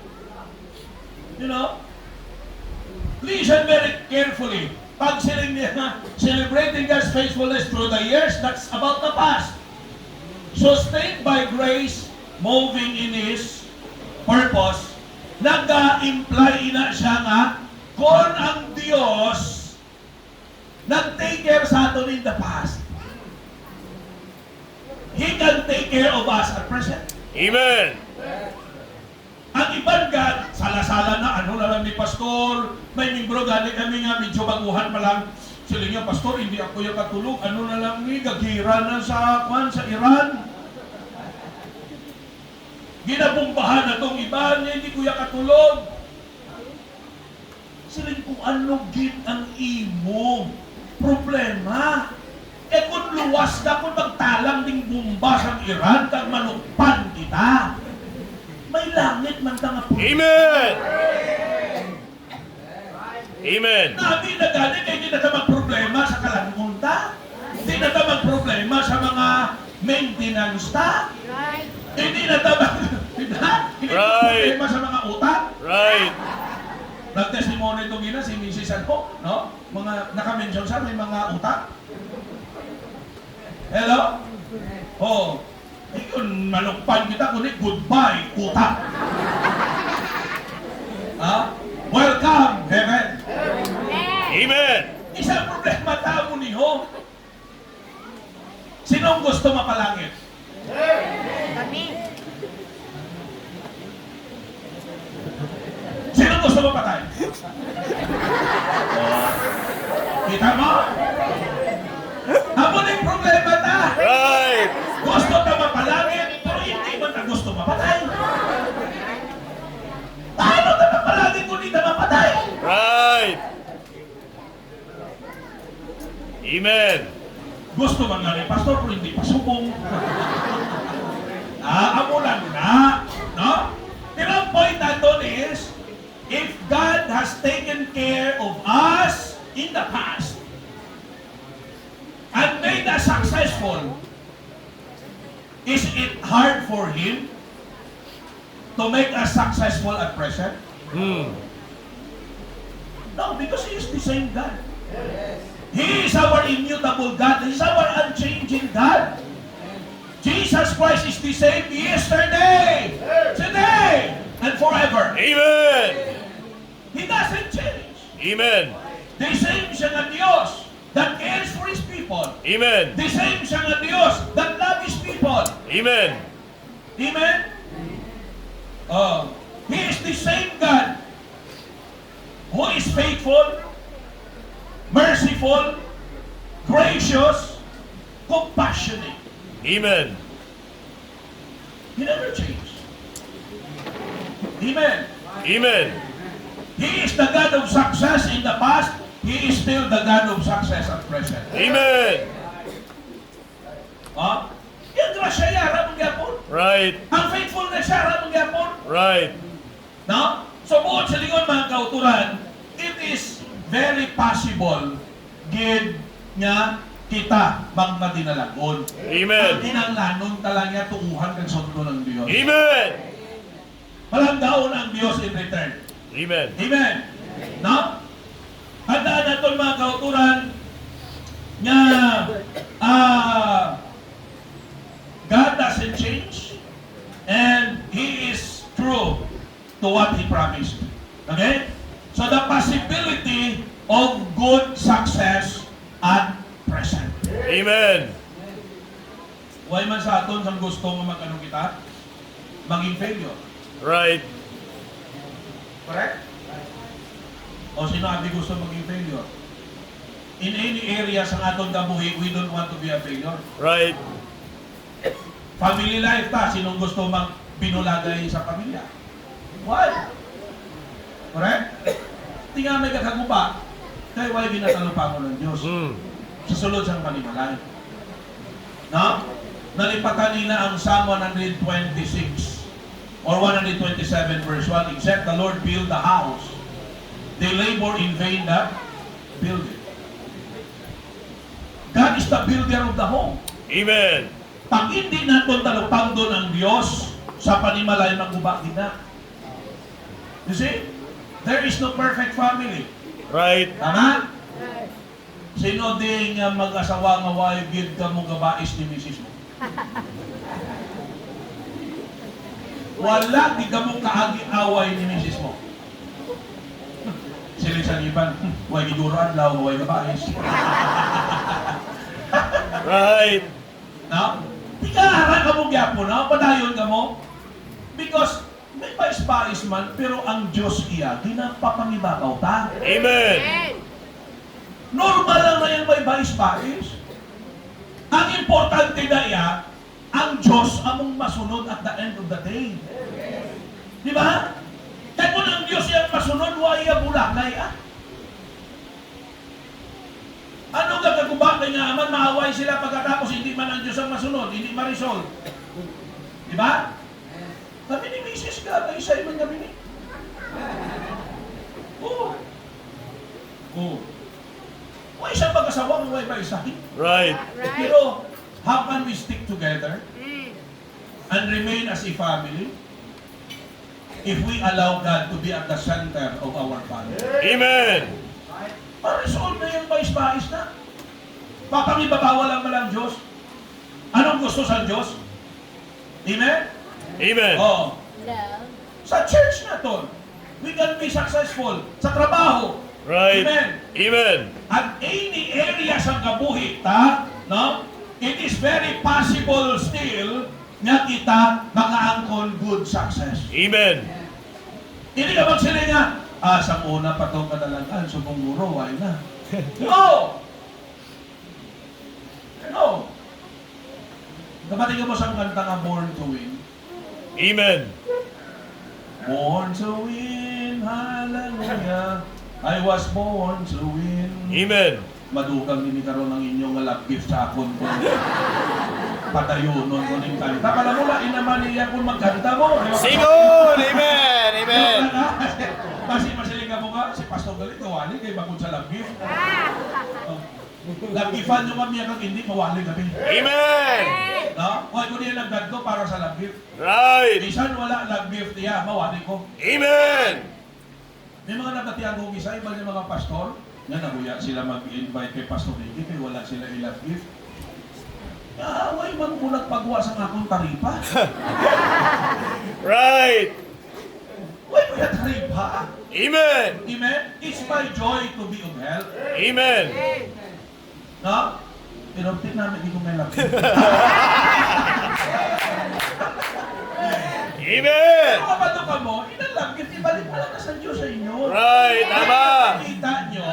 You know? Listen very carefully. Pag sila nga celebrating God's faithfulness through the years, that's about the past. Sustained by grace, moving in His purpose, nag-imply na siya nga kung ang Diyos nag-take care sa atin in the past, He can take care of us at present. Amen. Ang ibang God, sala-sala na, ano na lang ni Pastor, may membro gani kami nga, medyo baguhan pa lang. Sila nga, Pastor, hindi ako yung katulog, ano na lang ni, gagira na sa Iran. Ginabumbahan na tong iba niya, hindi ko yung katulog. Sila kung ano git ang imo problema. Eh kung luwas ka, kung magtalang ding bumba sa Iran, kag manukpan kita. May langit man ka nga po. Amen. Amen. Nabi na gani, kaya hindi na ka magproblema sa kalangunta. Hindi na ka magproblema sa mga maintenance ta. Hindi na ka hindi na problema sa mga utak. Right. Nag-testimony itong ina, si Mrs. Anpo, no? Mga nakamention sa may mga utak. Hello? Oh, yun, malukpan kita, kundi goodbye, utak. Ha? Welcome, heaven. Amen. Isang problema tao niyo. Sinong gusto mapalangit? Kami. Sinong gusto mapatay? Kita mo? Amo na yung problema ta. Right. Gusto ka mapalangit, pero hindi mo na gusto mapatay. Paano ka mapalangit kung hindi ka mapatay? Right. Amen. Gusto man nga ni Pastor, pero hindi pa subong. Amo lang na. No? Pero ang point natin is, if God has taken care of us in the past, and made us successful, is it hard for Him to make us successful at present? No, because He is the same God. He is our immutable God. He is our unchanging God. Jesus Christ is the same yesterday, today, and forever. Amen. He doesn't change. Amen. The same siya nga Diyos that cares for His people. Amen. The same siya nga Diyos that loves His people. Amen. Amen? He is the same God who is faithful, merciful, gracious, compassionate. Amen. He never changed. Amen. Amen. He is the God of success in the past. He is still the God of success at present. Amen. Yung grasya yara mong yapon. Right. Ang faithfulness yara mong yapon. Right. No? So buod sa lingon mga kauturan, it is very possible gid nga kita magmadinalagon. Amen. Ang kinanglanon talaga tuuhan kang sundo ng Diyos. Amen. Malanggaon ang Diyos in return. Amen. Amen. No? Handaan na itong mga kauturan nga God doesn't change and He is true to what He promised. Okay? So the possibility of good success at present. Amen. Huwag man sa aton sa gusto nga mag-ano kita, maging failure. Right. Correct? O sinabi gusto maging failure? In any area sa aton kabuhi, we don't want to be a failure. Right. Family life ta, sinong gusto binulagay sa pamilya? Why? Correct? Di nga may kakaguba, kaya why ginatalupa mo ng Diyos? Sa sulod sa panimalay. No? nalipatan nila ang Psalm 126 or 127 verse 1, except the Lord build the house, they labor in vain that build it. God is the builder of the home. Amen. Pag hindi natin talupang doon ang Diyos, sa panimalay magubaki na. You see? There is no perfect family. Right. Tama? Sino din nga mag-asawa nga wayo gid ka mo gabais ni misis mo? Wala di ka mo kaagi-away ni misis mo. Sila sa iban, way giduran law, way gabais. Right. No? Di ka harap ka mo gyapo, no? Padayon ka mo. Because may pais-pais man, pero ang Diyos iya, ginapapangibakaw ta. Amen. Normal lang na yan may pais-pais. Ang importante na iya, ang Diyos among masunod at the end of the day. Di ba? Kaya kung ang Diyos yan masunod, wala iya bulakay ah. Ano gagagubakay nga aman, maaway sila pagkatapos hindi man ang Diyos ang masunod, hindi ma-resolve. Di ba? Kami ni Mrs. ka, kaisa man kami ni. Oo. Oo. May isang mag-asawa kung may isa. Right. Pero, how can we stick together and remain as a family if we allow God to be at the center of our family? Amen. Ma-resolve na yung mais-mais na. Papangibabawal lang ba lang Diyos? Anong gusto sa Diyos? Amen? Amen. Oh. Sa church na to, we can be successful. Sa trabaho. Right. Amen. Amen. At any area sa kabuhi, ta, no? It is very possible still nga kita makaangkon good success. Amen. Hindi ka magsili nga, sa una pa itong kadalagan, sumunguro, why na? No! No! Kapatid mo sa kanta nga Born to Win. Amen. Born to win, hallelujah. I was born to win. Amen. Madukang hindi karoon ng inyong love gift sa akon ko. Padayon nun ko ning kanta. Pala mo lain naman niya kung magkanta mo. Singon. Amen. Amen. Kasi masiling ka mo ka, si Pastor Galit, kawali kay bakod sa love gift. Love giftan nyo kami kung hindi, mawali kami. Amen. No? Huwag ko niya nagdagdo para sa love gift. Right. Bisan wala love gift niya, mawali ko. Amen. May mga nagkatiyan ko isa, iba yung mga pastor, na nabuya sila mag-invite kay Pastor Ricky, kaya wala sila i-love gift. Away man kulat pagwa sa akong taripa. Right. Why ko yan taripa? Amen. Amen? It's my joy to be of help. Amen. No? Pero namin, hindi ko may love gift. Amen. Kung kapado ka mo, inalove gift, ibalik mo lang na sa Diyos sa inyo. Right. Tama. Kita nyo,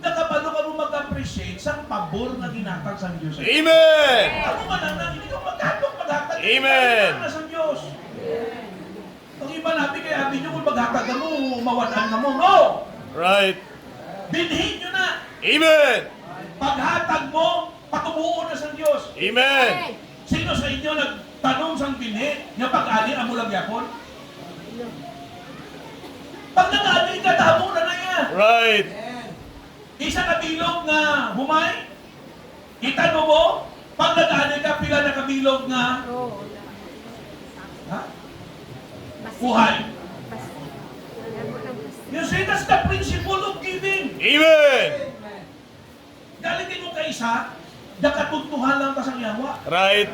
nakapado ka mo mag-appreciate sa pabor na ginatag sa Diyos sa inyo. Amen. Ako man lang, hindi ko magkatong maghatag. Amen. Ibalik mo na sa Diyos. Ang iba natin kay abi nyo, kung maghatag ka mo, mawalan ka mo. No! Right. Binhin nyo na. Amen. Paghatag mo, patubuo na sa Diyos. Amen. Sino sa inyo nagtanong sang binhi, nga pag-ani, amo lang yapon? Pag nag-ani ka, tamo na na yan. Right. Isa kabilog nga humay, itanong mo, pag nag-ani ka, pila na kabilog nga, ha? Buhay. You see, that's the principle of giving. Amen. Galitin mo ka isa, nakatuntuhan lang ka sa yawa. Right.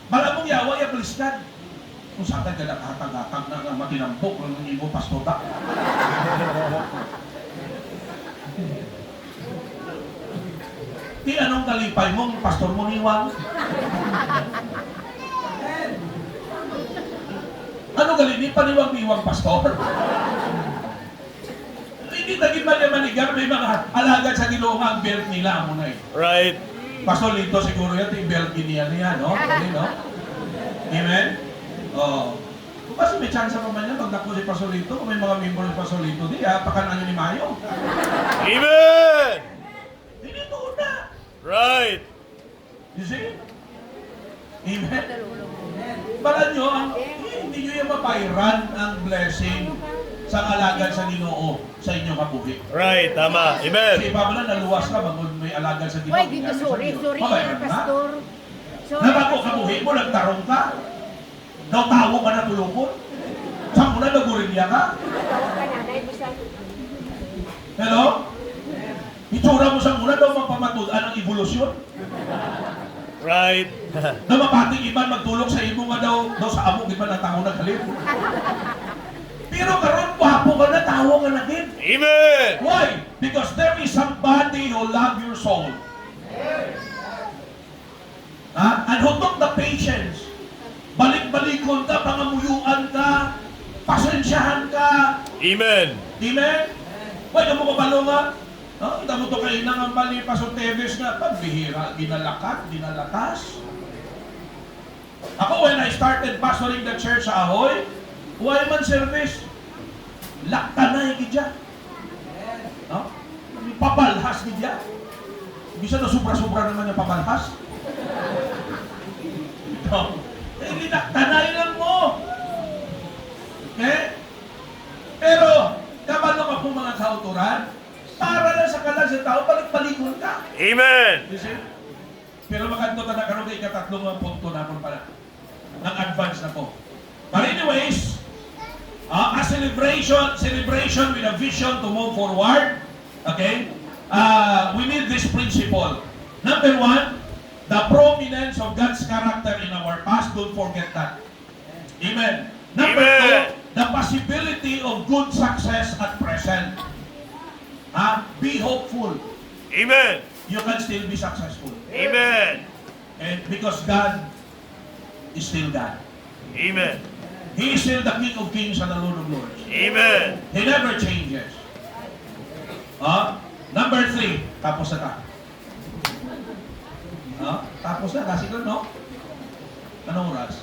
Bala mong yawa, yabliskad. Kung saan ka hatag-hatag na nga matinampok, lang ng imo pastota. Di anong kalipay mong pastor mo niwang? Ano gali, di paniwang-iwang pastor? Hindi naging manigar, may mga alagad sa Ginoo nga ang belt nila mo na eh. Right. Pastor Lito siguro yan, yung belt niya, no? Hindi, no? Amen? Oo. Kasi may chance pa man yan, pag naku si Pastor Lito, kung may mga member ng Pastor Lito, di, pakanaan nyo ni Mayo. Amen. Hindi doon na. Right. You see? Amen? Balaan nyo, hindi nyo yung mapairan ang blessing sa alagan sa Ginoo sa inyong kabuhi. Right, tama. Kasi Amen. iba mo na naluwas ka bago may alagan sa Ginoo. Why, dito, sorry, Mapairan ka? pastor. Sorry. Na bago kabuhi mo, nagtarong ka? Daw tawo ka na tulungon? Saan mo na nagurilya ka? Tawag ka na, dahil basta. Hello? Itsura mo sa muna daw magpamatudan ang evolusyon. Right. Na mapating iban magtulong sa imo nga daw sa amo iban ang tao naghalip. Pero karon gwapo ka na, tawo ka na din. Amen. Why? Because there is somebody who love your soul. And who took the patience. Balik-balikon ka, pangamuyuan ka, pasensyahan ka. Amen. Amen? Why, mo kabalo nga? No? Ito mo ito kayo nang ang bali Pastor Teves nga, pagbihira, dinalakas. Ako, when I started pastoring the church sa Ahoy, why man service? Lakta na yung gidya. No? Pabalhas gidya. Bisa na sobra-sobra naman yung pabalhas. No? Linaktanay lang mo. Okay? Pero, kabalo ka po mga kauturan, para lang sa kalan sa tao, balik-balikon ka. Amen. You see? Pero makanto ka na karoon kay ikatatlong punto naman pala. Ang advance na po. But anyways, a celebration with a vision to move forward. Okay? We need this principle. Number one, the prominence of God's character in our past. Don't forget that. Amen. Number Amen. two, the possibility of good success at present. Be hopeful. Amen. You can still be successful. Amen. And because God is still God. Amen. He is still the King of Kings and the Lord of Lords. Amen. He never changes. Number three, tapos na ta. Tapos na, kasi ko, no? Anong oras?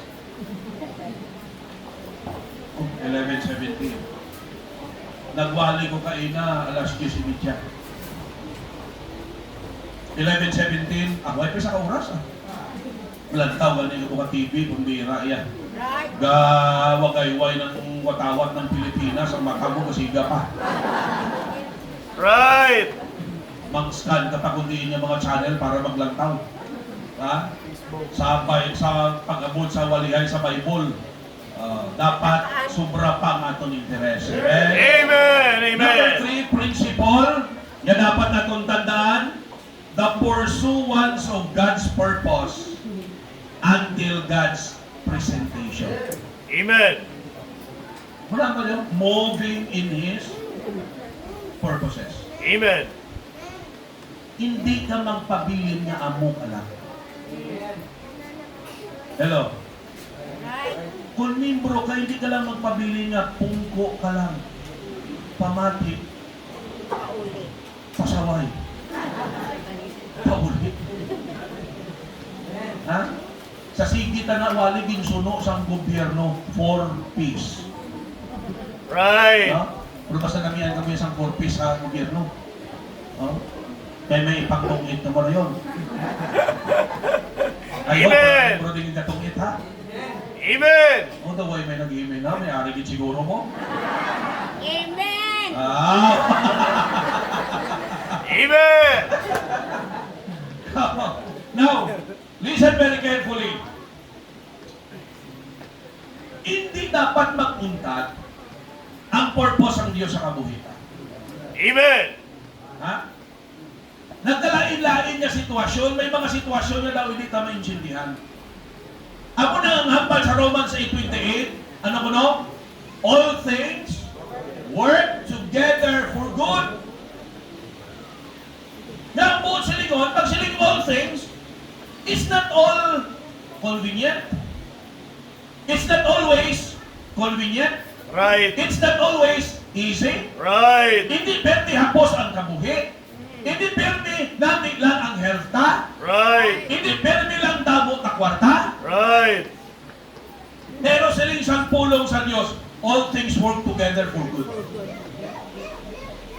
11:17. Nagwali ko kaina, alas 10:30. 11:17, ay pa sa oras Lantaw, ganin ko ka TV, bumbira yan. Right. Gawagayway ng watawat ng Pilipinas, ang mata mo kasiga pa. Right. Mang-scan kapag hindi niya mga channel para maglantaw. Sa pag-abot sa walihay sa Bible, dapat sobra pa ang atong interes. Amen. Number Amen. 3, principle, na dapat natong tandaan, the pursuance of God's purpose until God's presentation. Amen. Wala ba yung moving in His purposes. Amen. Hindi ka magpabilin nga amo ka lang. Hello? Right. Kung membro ka, hindi ka lang magpabilin nga pungko ka lang. Pamati, Pauli. pasaway, pauli. Sa sigitan na wali ginsuno sa gobyerno for peace. Right. Pero basta kami sa for peace sa gobyerno. Kaya may pangtungit na mo na yun. Amen. Pero din katungit ha. Amen. O the way may nag-email na, may arigin siguro mo. Amen. Amen. Now, listen very carefully. Hindi dapat mag-untad ang purpose ng Diyos sa kabuhitan. Amen. Nagkalain-lain niya sitwasyon, may mga sitwasyon na daw hindi tayo maintindihan. Ako na ang hambal sa Romans 8:28, ano ko no? All things work together for good. Na ang buong silingon, pag siling all things, it's not all convenient. It's not always convenient. Right. It's not always easy. Right. Hindi pwede hapos ang kabuhi. Hindi pwede namin lang ang health ta. Right. Hindi pwede lang damo na kwarta. Right. Pero siling isang pulong sa Diyos, all things work together for good.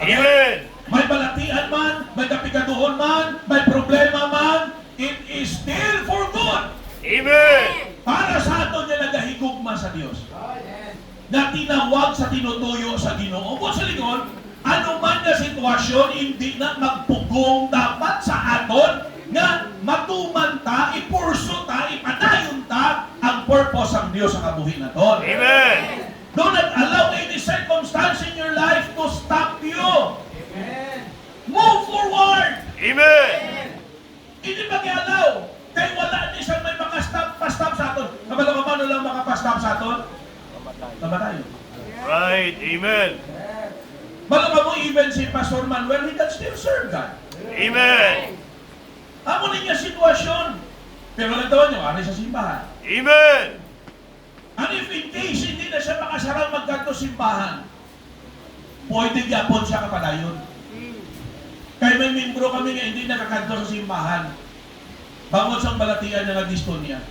Amen. May balatian man, may kapigaduhon man, may problema man, it is still for good. Amen. Para sa aton nga nagahigugma sa Dios. Na tinawag sa tinutuyo sa Ginoo. Kung sa lingon, ano man na sitwasyon, hindi na magpugong dapat sa aton nga matuman ta, ipurso ta, ipadayon ta ang purpose ng Dios sa kabuhi naton. Amen. Do not allow any circumstance in your life to stop you. Move forward. Amen. Hindi mag-allow. Kaya wala ni siyang may makastop sa aton. Kapag paano lang makapastop sa aton? Kamatayo. Right. Amen. Bago mo even si Pastor Manuel, he can still serve God. Amen. Amo niya sitwasyon. Pero nagtawan niyo, ano sa simbahan? Amen. And if in case hindi na siya makasarang magkanto simbahan, pwede gyapon siya kapadayon. Kaya may membro kami nga hindi nakakanto sa simbahan. Bangon sa balatian na nag-disto niya.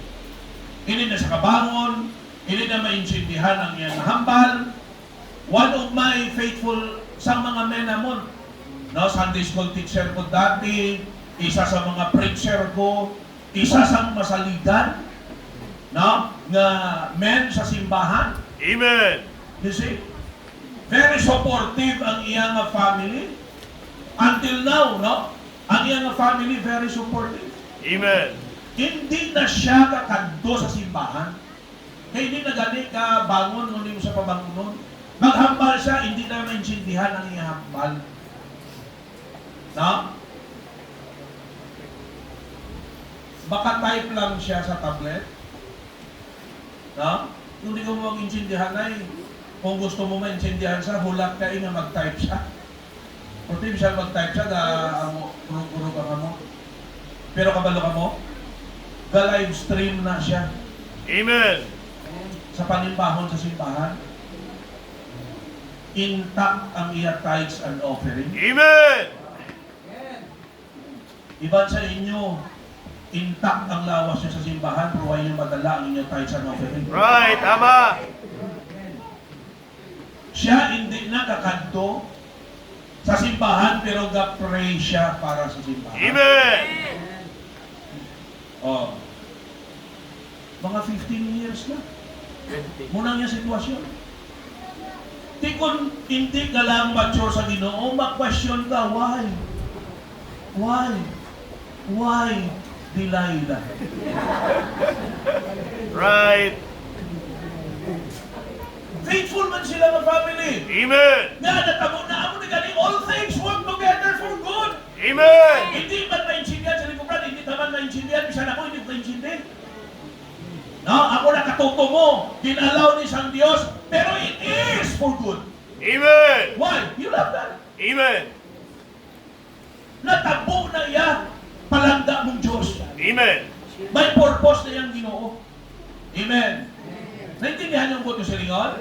Hindi na siya kabangon, hindi na maintindihan ang iyang hambal. One of my faithful sa mga men namon, no, Sunday school teacher ko dati, isa sa mga preacher ko, isa sa masaligan, no, nga men sa simbahan. Amen. You see? Very supportive ang iyang family. Until now, no? Ang iyang family very supportive. Amen. Hindi na siya kakanto sa simbahan. Kaya hindi na gani ka bangon, hindi mo siya pabangonon. Maghambal siya, hindi na maintindihan ang iyang hambal. No? Baka type lang siya sa tablet. No? Hindi ko mo maintindihan ay kung gusto mo maintindihan siya, hulak ka nga mag-type siya. Kung di siya mag-type siya, puro-puro ka mo. Pero kabalo ka mo, ga-live stream na siya Amen. sa panimbahon sa simbahan. Intact ang iya tithes and offering. Amen. Iban sa inyo, intact ang lawas niyo sa simbahan, pero huwag niyo madala ang inyong tithes and offering. Right. Tama. Siya hindi na kakanto sa simbahan, pero ga-pray siya para sa simbahan. Amen. Oh. Mga 15 years na. Muna niya sitwasyon. Di kung hindi ka lang mature sa Ginoo, mag-question ka, why? Why? Why, Delilah? Right. Faithful man sila ng family. Amen. Nga, natabo na ako ni galing, all things work together for good. Amen. Hindi man maintindihan sa likuran, hindi naman maintindihan, bisan ako hindi ko maintindihan. No, ako nakatuto mo, dinalaw ni Sang Diyos, pero it is for good. Amen. Why? You love God. Amen. Natabo na iya, palangga mong Diyos. Amen. May purpose na iyang Ginoo. Amen. Naintindihan yung buto sa lingon?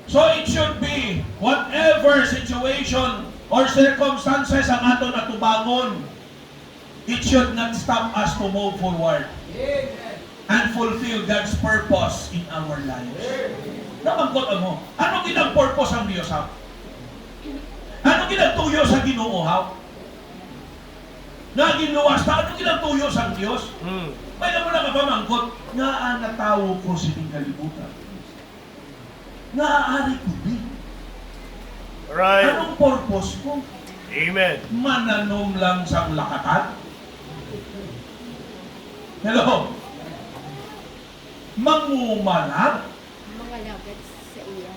So it should be, whatever situation or circumstances ang ato natubangon, it should not stop us to move forward and fulfill God's purpose in our lives. Namangkot mo, ano ginang purpose ang Diyos, ha? Ano ginang tuyo sa Ginoo, ha? Naging luwas na, ano ginang tuyo sa Diyos? May mo na kapamangkot, nga ang natawo ko sa kalibutan. Naaari ko din. Right. Anong purpose ko? Amen. Mananom lang sa lakatan? Hello? Mangumalag? Mga nuggets sa iya.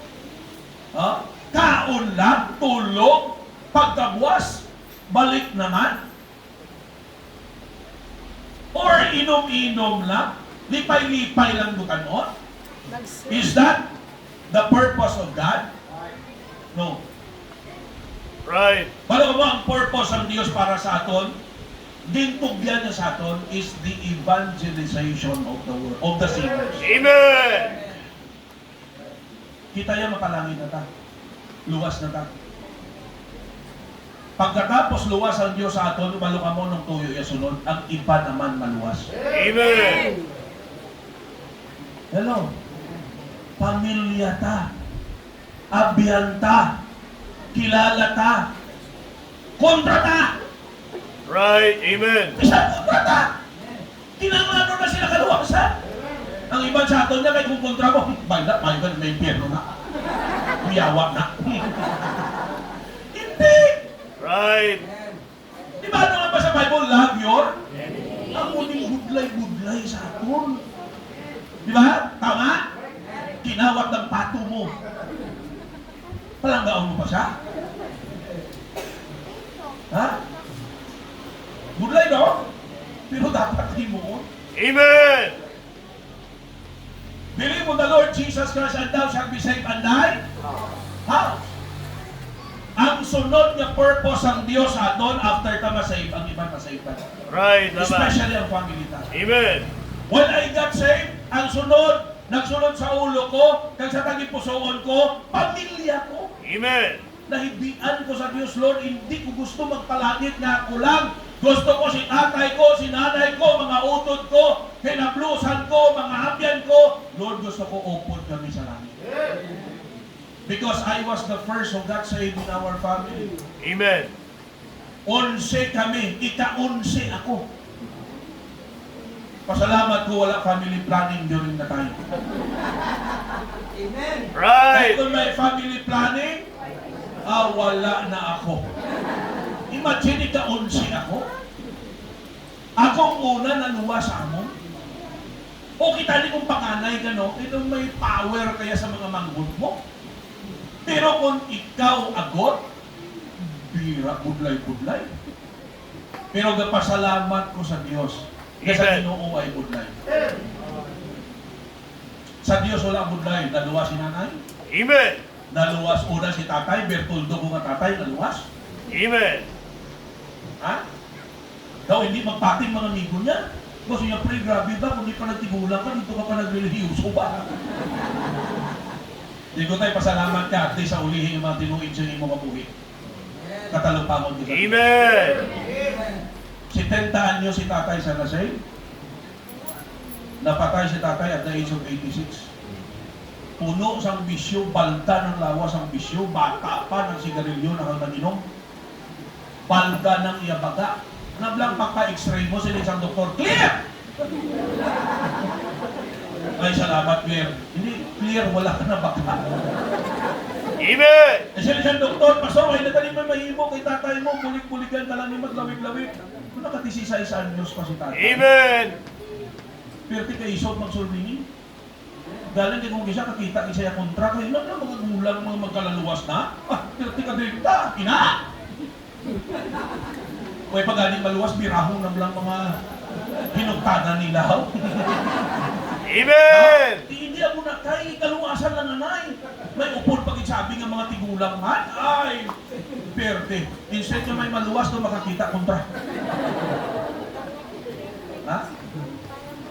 Ha? Kaon lang, tulog, pagkabuas, balik naman? Or inom-inom lang, lipay-lipay lang butanon? Is that the purpose of God? No. Right. Para mo ang purpose ng Diyos para sa aton, gintugyan niya sa aton is the evangelization of the world, of the sinners. Amen. Kita yan makalangin na ta. Luwas na ta. Pagkatapos luwas ang Diyos sa aton, balo ka mo ng tuyo ya sunod, ang iba naman maluwas. Amen. Hello? Pamilya ta. Abyan ta. Kilala ta. Kontra ta. Right. Amen. Isa kontra ta. Kinangano na sila Ang iba sa aton niya, kay kung kontra mo, bayda, may impyerno na. Uyawa na. Hindi! Right. Di ba ano nga ba sa Bible? Love your? Ang muling budlay-budlay sa aton. Di ba? Tama? Kinawat ng pato mo. Palanggaon mo pa siya? Ha? Budlay, no? Pero dapat himuon. Amen. Believe on the Lord Jesus Christ and thou shalt be saved and die. How? Ang sunod nga purpose ang Dios aton after ka masave, ang iba masave pa. Right. Tama. Especially ang family ta. Amen. When I got saved, ang sunod, nagsunod sa ulo ko, kag sa tagipusoon ko, pamilya ko. Amen. Nahibian ko sa Diyos, Lord, hindi ko gusto magpalangit nga ako lang. Gusto ko si tatay ko, si nanay ko, mga utod ko, kinablusan ko, mga hapyan ko. Lord, gusto ko upod kami sa langit. Because I was the first who got saved in our family. Amen. 11 kami, ika-11 ako. Pasalamat ko wala family planning during the time. Right. Kung may family planning, wala na ako. Imagine ika-11 ako. Ako ang una naluwa sa amon. O kita ni kung panganay ka, no? Ito may power kaya sa mga manggod mo. Pero kung ikaw agot, bira, budlay-budlay. Pero gapasalamat ko sa Diyos. Kasi sa Amen. Ginoo ay budlay. Sa Diyos wala budlay. Naluwas si nanay. Amen. Naluwas una si tatay. Bertoldo ko nga tatay. Naluwas. Amen. Ha? Daw hindi magpating mga amigo niya. Kasi niya, pre, grabe ba? Kung di pa nagtigulang ka, dito ka pa nag-religiuso ba? Hindi ko tayo pasalamat ka at sa ulihin yung mga tinuin siya yung mga buhi. Katalupamon ko sa Diyos. Amen. 70 anyo si tatay sa Nasay. Napatay si tatay at the age of 86. Puno sang bisyo, balda ng lawas ang bisyo, bata pa ng sigarilyo na mag-inom. Balda ng iyabaga. Nablang pagpa-x-ray mo, sila isang doktor, clear! Ay, salamat, clear. Hindi, clear, wala ka na baka. Amen. Eh, sila isang doktor, pastor, ay natanim mo mahimo kay tatay mo, bulig-buligan ka lang ni maglawig-lawig. Kung nakatisisay sa anyos pa si tatay. Amen. Pero ti kay isod magsulbingi. Galing kay kung kisa kakita kisaya kontra kay lang mga gulang mga magkalaluwas na. Pero ti kadikta, ina. Kaya pag galing maluwas, birahong na lang mga hinugtanan nila. Amen. Hindi ako na kay kaluwasan lang nanay. May upod pag sabi ng mga tigulang man. Ay, perte. Instead na may maluwas na makakita kontra. Ha?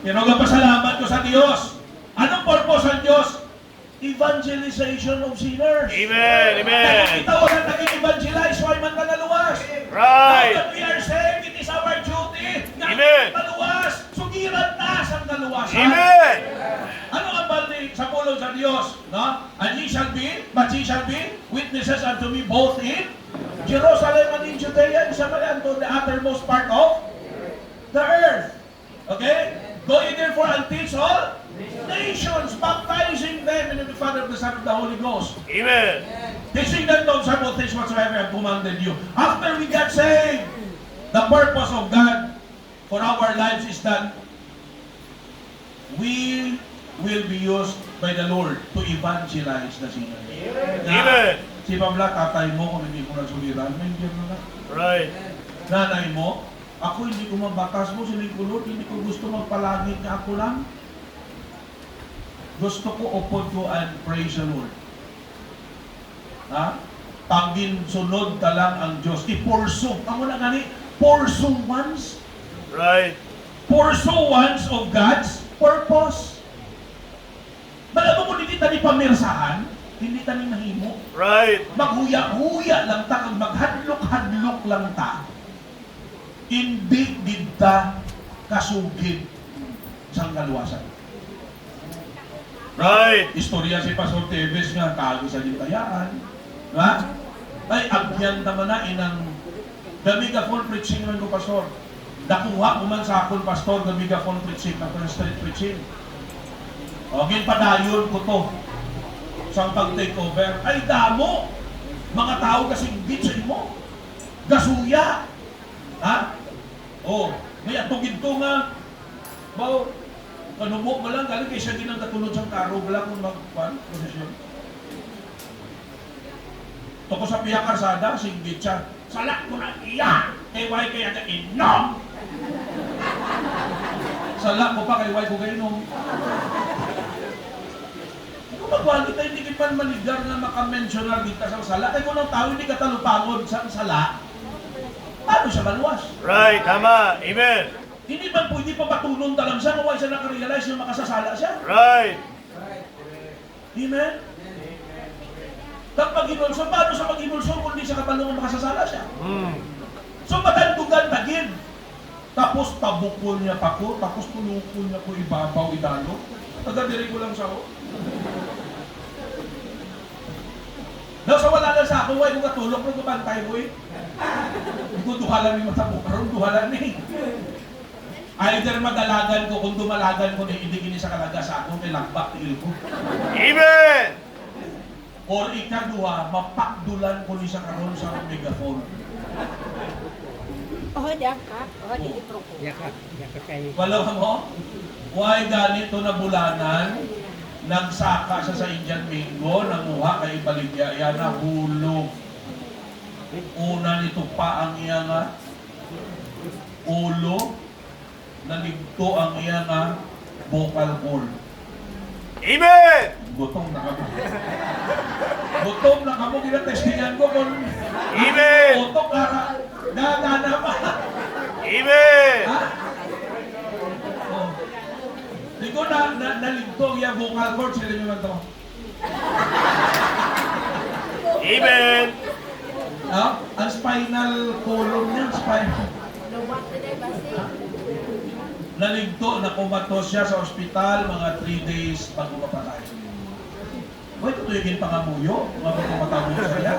Pero pasalamat ko sa Diyos. Anong purpose ng Diyos? Evangelization of sinners. Amen. Amen. Kaya kita wala naging evangelize, why man ka naluwas? Right. Now that we are saved, it is our duty na Amen. maluwas. Sugiran na sa kaluwasan. Amen. Ano ang baldi sa pulong sa Diyos? No? And ye shall be, but ye shall be witnesses unto me both in Jerusalem and in Judea and Samaria and to the uttermost part of the earth. Okay? Go ye therefore and teach all nations, baptizing them in the name of the Father, of the Son, of the Holy Ghost. Amen. Teaching them to observe all things whatsoever I have commanded you. After we got saved, the purpose of God for our lives is that we will be used by the Lord to evangelize the sinners. Amen. Si Pabla, tatay mo, kung hindi mo nagsuliran, may impyerno na. Right. Nanay mo, ako hindi ko mabatas mo, siling ko, Lord, hindi ko gusto magpalangit na ako lang. Gusto ko upod ko and praise the Lord. Ha? Pagin sunod ka lang ang Diyos. I-pursue. Ang na gani, pursue once. Right. Pursue once of God's purpose. Malaman mo, hindi tani pamirsahan, hindi tani mahimo. Right. Maghuya-huya lang ta, kag maghadlok-hadlok lang ta. Hindi kita kasugid sa kaluwasan. Right. Istorya si Pastor Teves nga, kago sa gintayaan. Ha? Ay, agyan naman na inang gamigafon preaching naman ko, Pastor. Nakuha ko man sa akon, Pastor, gamigafon preaching, na street preaching. O, ginpadayon ko to. Sang pag-take over. Ay, damo! Mga tao kasing git sa imo. Gasuya! Ha? O, may atugid to nga. Bao, kanubo mo lang, galing kay siya din ang katulog sa karo, wala kung magpan, posisyon. Toko sa piya karsada, singgit siya. Salak ko na iya! Kay Way kaya ka inom! Salak ko pa kay Way ko kayo inom. Kung magwali tayo, hindi kita maligar na makamensionar dito sa sala. Kaya kung ang tao hindi katalupangod sa sala, paano siya maluwas? Right. Tama. Amen. Hindi man pwede pa patulong talang siya, kung siya nakarealize yung makasasala siya. Right. Amen? Tapos mag-inulso, paano siya mag-inulso kung hindi siya kapalungan makasasala siya? So matandugan tagin. Tapos tabukol niya pa ko, tapos tulukol niya ko ibabaw, idalo. Taga-diri ko lang siya ko. Daw sa wala lang sa ako, huwag kong katulog, kung kumantay ko eh. Hindi ko duhalan yung matabok, karoon duhalan eh. Either madalagan ko, kung dumalagan ko na hindi gini sa kalaga sa ako, may lagbak tiil ko. Amen. Or ikaduha, mapakdulan ko ni sa karon sa megaphone. Oh, di ka. Oh, di pro ko. Yakak kayo. Wala mo? Why ganito na bulanan? Nagsaka siya sa Indian Mingo, nanguha kay Baligya, yan na hulog. Una nito pa ang iya nga ulo, naligto ang iya nga vocal cord. Amen. Gutom na kamo. Gutom na kamo, ginatestingan ko kung Amen. utok kara, gagana pa. Amen. Ha? Oh. Di ko naligto yung vocal cord, sila nyo man to. Amen. Ha? Ang spinal column niya, spinal. Luwak na dahil basi. Naligto, nakumatos siya sa ospital, mga 3 days bago mapatay. Hoy, tutuyagin pa nga muyo, mga pagkamatawin sa iya.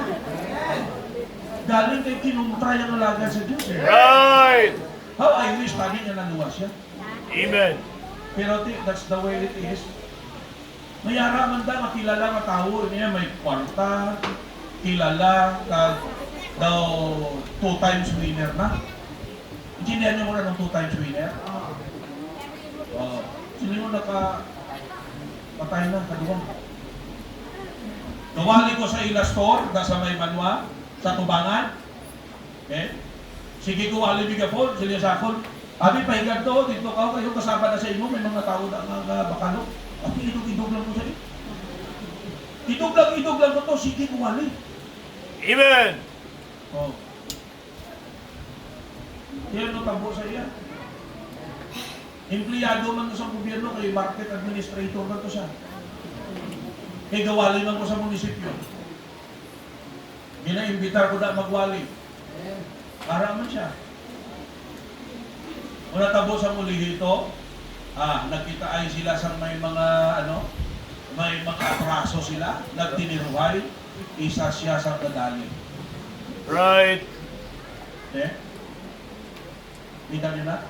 Galing kay kinuntra yung alaga sa Diyos eh. Right. How I wish tagi niya naluwas siya. Amen. Pero that's the way it is. Mayara man da, makilala nga tao niya, may kwarta, kilala, daw 2 times winner na. Intindihan niyo muna ng 2 times winner. Sino yung patay na, kaduwang. Nawali ko sa ila store, sa may manwa, sa tubangan. Okay? Sige ko wali bigapon, sila sa akon. Abi pahingan to, dito ka, kayo kasama na sa imo, may mga tao na nga bakalo. Abi, idog-idog lang ko sa iyo. Idog lang ko to, sige ko wali. Amen. Oh. Yan no tabo sa iya. Empleyado man ko sa gobyerno, kay market administrator man ko siya. Kay gawali man ko sa munisipyo. Gina-imbitar ko na magwali. Para man siya. Una tabo sa muli dito, nagkita ay sila sa may mga may mga atraso sila, nagtiniruhay, isa siya sa kadali. Right. Eh? Kita niyo na?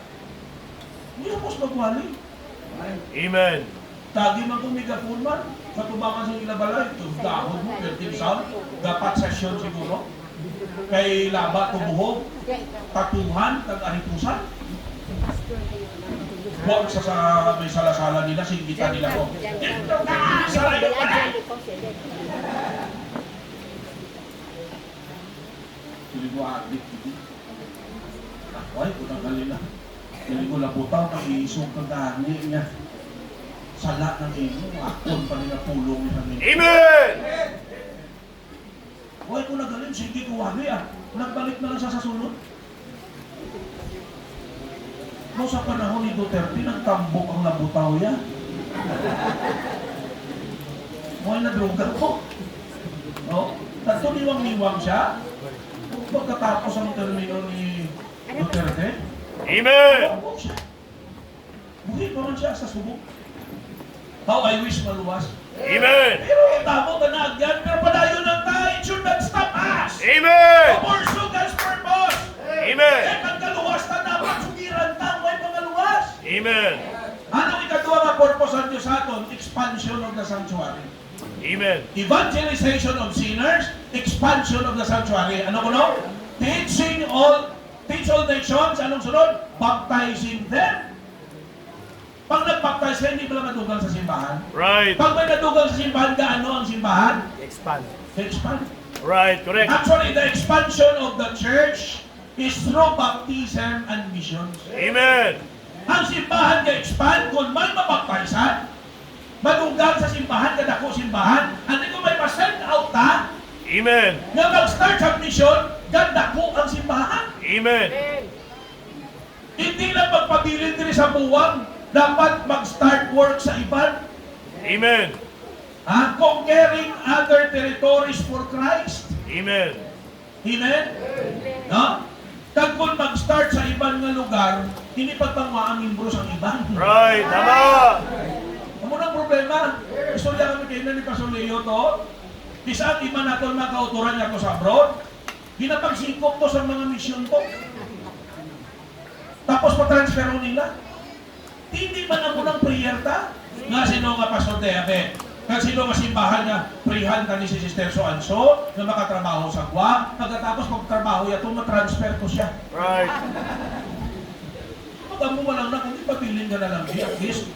Hindi ako sa magwali. Amen. Tagi man kung megapon man, sa tubangan sa ilabalay, dahon mo, pertin sound, dapat session siguro. Kay laba tumuhog, tatuhan, tag-aritusan. Huwag sa may salasala nila, singgita nila ko. Dito ka! Salayo ka na! Hindi ko adik dito. Ako'y kunang kalina. Hindi ko labutaw, nag-iisong kagani niya. Sala ng ino, akon pa rin na tulong niya kami. Amen. Huwag ko nagaling, sige ko wali Nagbalik na lang siya sa sulod. No, sa panahon ni Duterte, nagtambok ang labutaw yan. Huwag na droga ko. No? Tanto niwang-niwang siya. Pagkatapos ang termino ni Duterte, Amen. tambok siya. Buhay pa man siya sa subok. How I wish maluwas. Amen. Pero tamo ka na agyan, pero padayon ng tayo, it should not stop us. Amen. Pursue God's purpose. Amen. Kaya pagkaluwas na dapat sugiran ta, huwag pangaluwas. Amen. Anong ikatuwa nga purpose ng Diyos sa aton? Expansion of the sanctuary. Amen. Evangelization of sinners, expansion of the sanctuary. Ano ko no? Teach all nations. Anong sunod? Baptizing them. Pag nag-baptize ka, hindi mo lang nadugang sa simbahan. Right. Pag may nadugang sa simbahan, gaano ang simbahan? Expand. Expand. Right. Correct. Actually, the expansion of the church is through baptism and missions. Amen. Ang simbahan ka-expand kung may mabaptizan, madugang sa simbahan, kadako simbahan, hindi ko may pa-send out ta, Amen. nga mag-start sa mission, gandako ang simbahan. Amen. Hindi lang magpabilin diri sa buwang, dapat mag-start work sa iban. Amen. Conquering other territories for Christ. Amen. Amen? No? Kag kung mag-start sa ibang nga lugar, hindi pa pang maangin sa iban. Right. Tama. Amo nang problema. Istorya kami kayo na ni Pastor Leo to. Bisa ang iba natin mga kauturan niya to sa abroad. Ginapagsingkop to sa mga misyon to. Tapos pa-transfer nila. Hindi man ako ng prayer ta. Nga sino nga Pastor Deabe. Kaya sino nga simbahan nga prihan ka ni si Sister So-and-so na makatrabaho sa GWA. Pagkatapos pagtrabaho ya to, matransfer ko siya. Right. Magamo mo lang na kung ipabilin ka na lang siya. At least,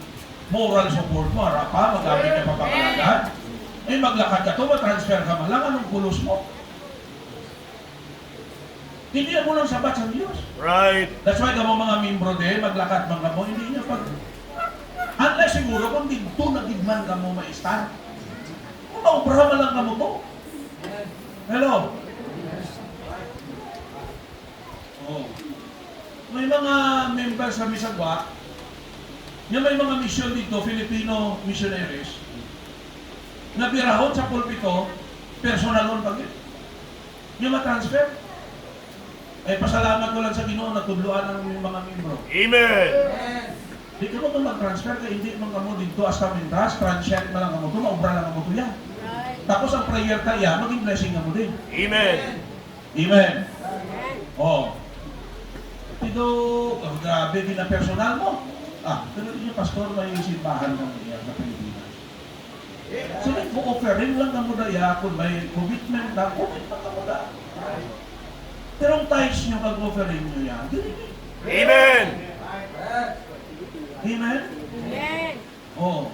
moral support mo, harap pa, magamit ka pa pangalagaan. Eh, maglakad ka to, matransfer ka man lang, anong kulos mo? Hindi mo lang sabat sa Diyos. Right. That's why kamo mga membro din, maglakad man kamo, hindi niya pag... Unless siguro kung dito nagigman kamo ma-start. Kung maubra man lang kamo to. Hello? Oh. May mga members sa Misagwa, nga may mga mission dito, Filipino missionaries, na birahon sa pulpito, personalon pag yung matransfer. Ay pasalamat ko lang sa Ginoo na tudloan ng mga membro. Amen. Di ka mo mag-transfer ka, hindi man kamo dito hasta Mindras, transfer na lang kamo to, maubra lang kamo to yan. Tapos ang prayer ka yan, maging blessing kamo din. Amen. Amen. Oh. Ito, grabe din ang personal mo. Pero yung pastor may simbahan ng iyan sa Pilipinas. So, nag-offering lang kamo daya, kung may commitment na, commitment kamo da. Pero ang tithes nyo, pag-offering nyo yan, Amen. Amen? Oh.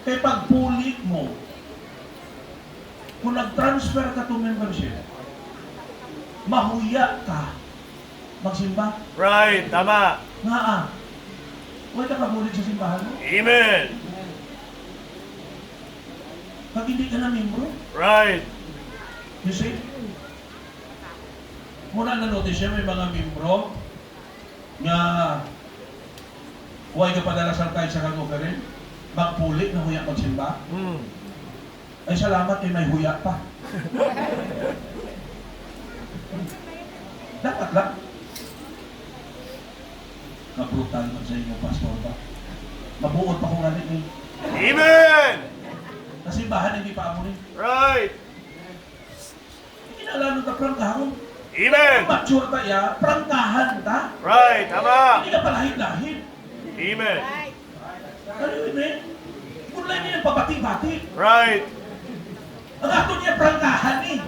Eh pagpulit mo, kung nag-transfer ka to membership, mahuya ka, magsimba. Right. Tama. Nga huwag ka kabulit sa simbahan mo. Amen. Pag hindi ka na membro, Right. you see? Muna na-notice siya, may mga membro nga huwag ka padala sa tayo sa kag-offering, magpulit na huya magsimba. Ay salamat kay may huya pa. Dapat lang. Mabrutal man sa inyo, pastor ba? Mabuot pa kung galit ni. Amen. Kasi bahan hindi pa amo rin. Right. Hindi na lalo na prangkahan. Amen. Mature ta ya, prangkahan ta. Right. Tama. Hindi ka palahid-lahid. Amen. Ano yun eh? Kung lang niya pabati-bati. Right. Ang ato niya prangkahan eh.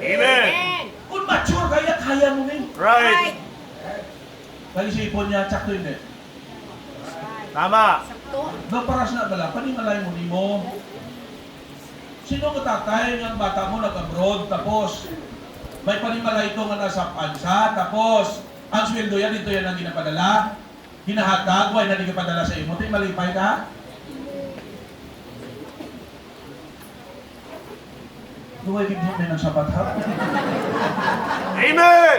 Amen. Kung mature kaya mo rin. Right. Kalisipon niya, tsakto hindi. Tama. Naparas na bala, panimalay mo ni mo. Sino ka tatay ng bata mo nag-abroad, tapos may panimalay ito nga nasa pansa, tapos ang sweldo yan, dito yan ang ginapadala, hinahatag, why na di ka padala sa imo, tayo malipay ka? Duway bigyan may ng sabat ha? Amen.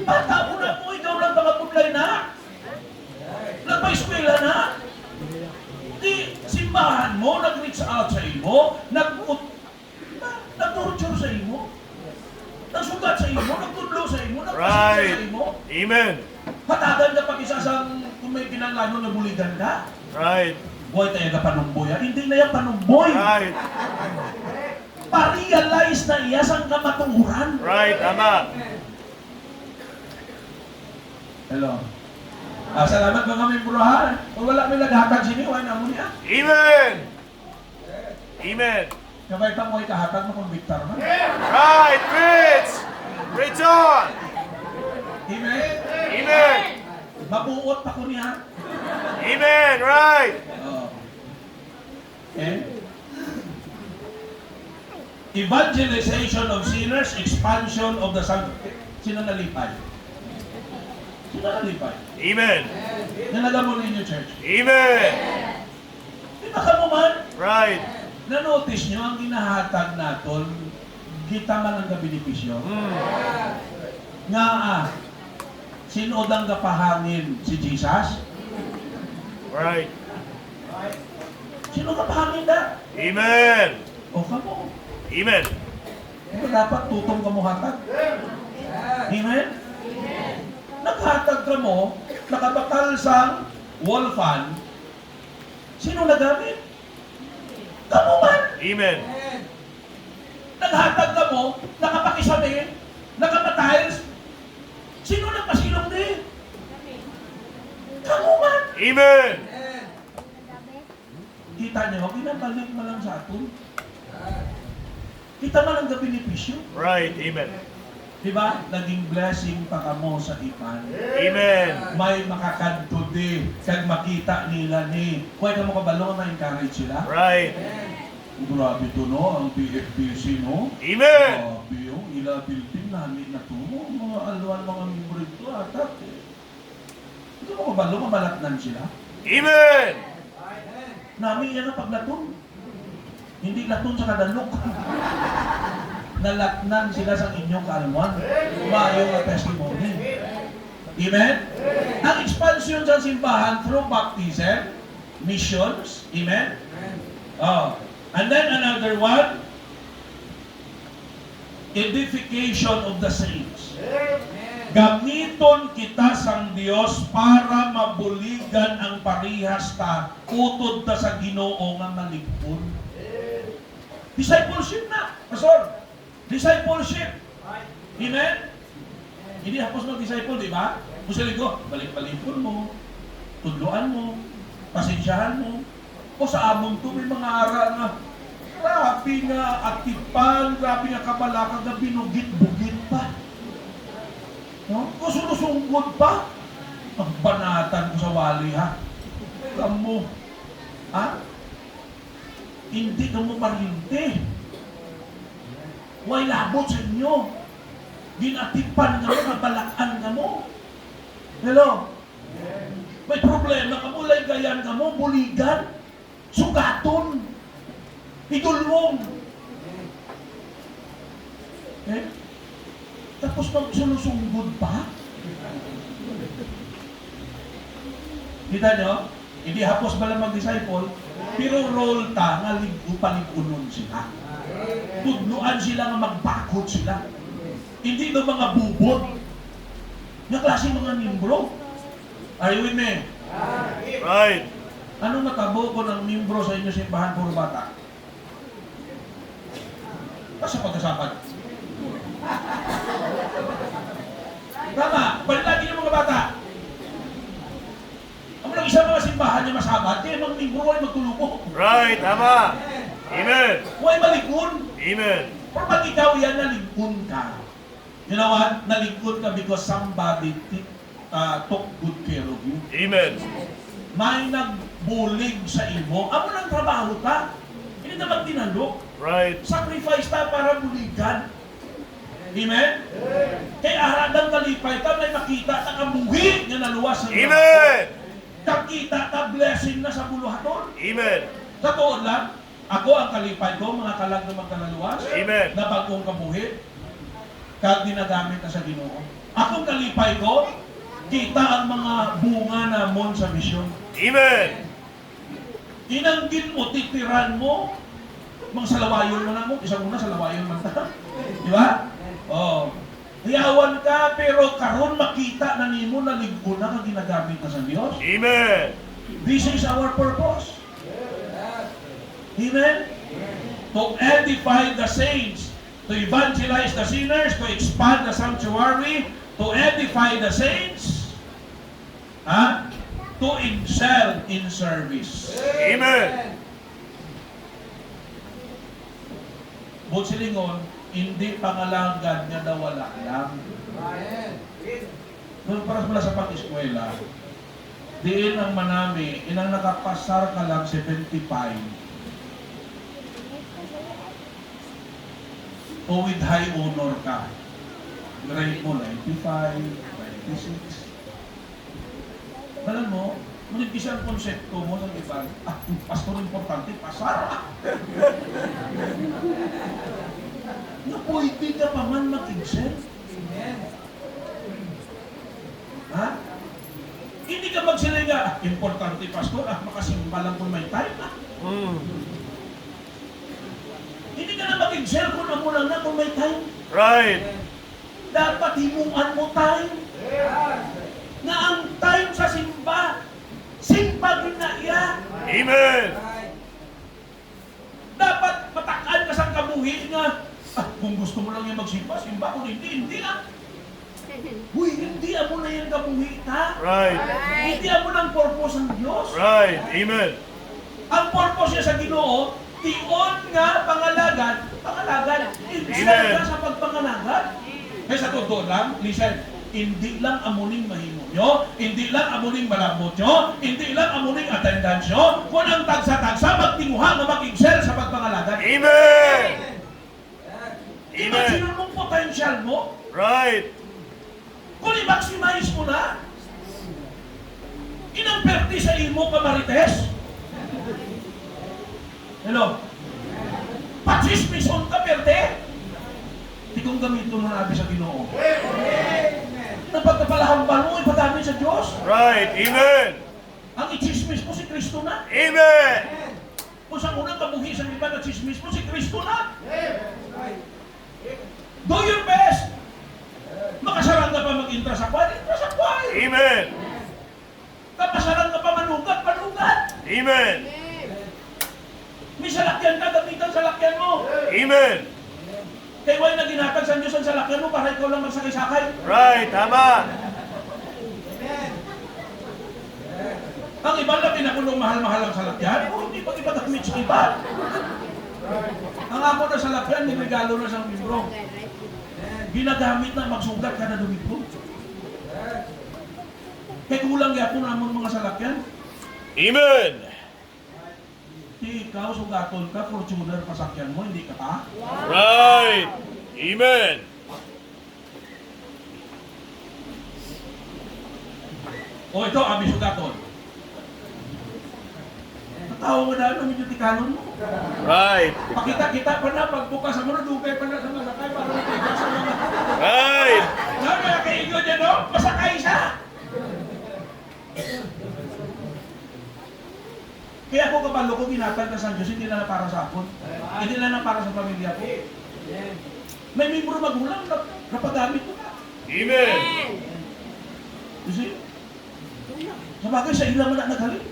Bata mo na mo, ikaw lang nakapudlay na. Nagpa-eskwela na. Di, simbahan mo, nag-reach out sa imo, nag-torture sa imo, nagsugat sa imo, nagtudlo sa imo, nagpasita sa Right. imo. Amen. Hatagan ka pag isa sa kung may pinanglano na buligan ka. Right. Boy, tayo ka panumboy. Hindi na yan panumboy. Right. Pa-realize na iya sang kamatuhuran. Right. Tama. Hello. Salamat mga membrohan. Kung wala may naghatag sini, wala na mo niya. Amen. Amen. Kabay pa mo ikahatag mo kung Victor man. Right, Fritz. Fritz on. Amen. Amen. Mabuot pa ko niya. Amen. Right. Okay? Evangelization of sinners, expansion of the sanctuary. Sino nalipay? Sino nalipay? Amen. Nalaga mo ninyo, church. Amen. Di ba ka mo man? Right. Na-notice nyo, ang ginahatag natin, kita man ang benepisyo. Nga sino ang kapahangin? Si Jesus? Right. Sino kapahangin na? Amen. O ka mo. Amen. Ito dapat tutong ka mo hatag. Amen? Naghatag ka mo, nakabakal sa wall fan, sino nagamit? Kamu man. Amen. Naghatag ka mo, nakapakisabi, nakapatiles, sino nagpasilong din? Kamu man. Amen. Kita niyo, ginabalik mo lang sa atin. Kita man ang benepisyo. Right. Amen. Diba? Naging blessing pa kamo sa ipan. Amen. May makakadto di, kag makita nila ni. Kuya ka mo kabalo nga ma-encourage sila. Right. Grabe to no, ang PFPC no. Amen. Grabe yung ila building namin na to. Mga alwan, mga membro ito atat. Ito mo kabalo, mabalatnan sila. Amen. Namin yan ang paglaton. Hindi laton sa kadalok. Nalatnan sila sa inyong kalmuan. Maayong na testimony. Amen? Ang expansion sa simbahan through baptism, missions, amen? Oh. And then another one, edification of the saints. Gamiton kita sang Dios para mabuligan ang parihas ta, utod ta sa Ginoo nga maligpon. Discipleship na, Pastor. Discipleship. Amen? Hindi hapos mag-disciple, di ba? Kung sa ligo, balik-balikon mo, tudloan mo, pasensyahan mo. O sa among to, may mga ara nga, grabe nga atipan, grabe nga kabalaka, nga binugit-bugit pa. No? Kusunusungkod pa. Ang banatan ko sa wali, ha? Kamu, ha? Hindi ka mo marinti. Way labot sa inyo. Ginatipan nga mo, nabalakan nga mo. Hello? May problema ka mo, laygayan ka mo, buligan, sugaton, idulwong. Eh? Tapos magsulusungod pa? Kita nyo? Hindi hapos ba lang mag-disciple, pero role ta nga paligunon sila. Tudnuan sila nga magbakod sila. Hindi na mga bubot. Nga klase mga membro. Are you with me? Right. Anong natabo ko ng membro sa inyo simbahan puro bata? Kasi pagkasapan. Tama, balik lagi yung mga bata. Ang mga isang mga simbahan niya masabat, kaya mga membro ay magtulupo. Right. Tama. Amen. Huwag malikun. Amen. Pero pag ikaw yan, naligpun ka. You know what? Naligpun ka because somebody took good care of you. Amen. May nagbulig sa imo. Amo lang trabaho ta. Hindi naman tinalok. Right. Sacrifice ta para buligan. Amen? Kaya aradang kalipay ta, may makita ta kabuhi nga naluwas sa iyo. Amen. Kakita ta blessing na sa buluhaton. Amen. Sa tuod lang, ako ang kalipay ko, mga kalag na magkalaluwas, Amen. na bagong kabuhi, kag dinagamit na sa Ginoo. Akong kalipay ko, kita ang mga bunga namon sa misyon. Amen. Inanggin mo, titiran mo, mga salawayon mo na mo, isang muna salawayon man ta. Di ba? Oh. Hiyawan ka, pero karon makita na nimo na ligpo na ka ginagamit na sa Diyos. Amen. This is our purpose. Amen? To edify the saints, to evangelize the sinners, to expand the sanctuary, to edify the saints, Ha? To excel in service. Amen. Bukod silingon, hindi pangalanggan nga nawala lang. Doon para pala sa pag-eskwela, diin ang manami, inang nakapasar ka lang 75. O with high honor ka. Grade mo 95, 96. Alam mo, ngunit isa ang konsepto mo ng iba, pastor importante, pasar. Na pwede ka pa man mag-excel. Ha? Hindi ka magsilinga, importante pastor, makasimba lang kung may time. Hindi ka na mag-excel kung ako lang na kung may time. Right. Dapat himuan mo time. Na ang time sa simba, simba din na iya. Amen. Dapat matakaan ka sa kabuhi nga. Kung gusto mo lang yung magsimba, simba. Kung hindi Uy, hindi mo na yung kabuhi ka. Right. Hindi mo ng purpose ng Diyos. Right. Amen. Ang purpose niya sa Ginoo, tion nga pangalagan, insel Amen. ka sa pagpangalagan. Kaya sa totoo lang, listen, hindi lang amuning mahimo nyo, hindi lang amuning malambot nyo, hindi lang amuning attendance nyo, kung ang tagsa-tagsa, magtinguha na mag-excel sa pagpangalagan. Amen. Imagine mong potential mo, Right. kung i-maximize mo na, inang perti sa imo ka marites. Hello? Pachismison ka perte. Di kong gamito mo na abi sa Ginoo. Napagkapalahambal mo, ipadami sa Diyos. Right. Amen. Ang i-chismis mo si Kristo na. Amen. Kung sa unang kabuhi sa iba na chismis mo, si Kristo na. Do your best. Makasaran ka pa mag-intra sa kwal, intra sa kwal. Amen. Kapasaran ka pa manugat, manugat. Amen. May salakyan ka, gamitan salakyan mo. Amen. Kaya wala na ginatag sa Diyos ang salakyan mo para ikaw lang magsakay-sakay. Right. Tama. Ang iba na pinakulong mahal-mahal ang salakyan, o hindi pag iba gamit sa iba. Ang ako na salakyan, may regalo na sa membro. Ginagamit na magsugat ka na dumito. Kaya kulang yapon namon mga salakyan. Amen. Ikaw, sugaton ka, Fortuner pasakyan mo, hindi ka pa. Right. Amen. O ito, abi sugaton. Natawa mo na, ano, medyo tikanon mo. Right. Pakita-kita pa na, pagbukas mo na, dugay pa na sa masakay, para matigas sa mga. Right. Sabi na kaigo niya, no? Masakay siya. Kaya ako kabalo ko, ginatag na sa Diyos, hindi na para sa akin. Hindi na para sa pamilya ko. May membro magulang na napagamit ko na. Amen. You see? Sa bagay, sa ilang na nagaling.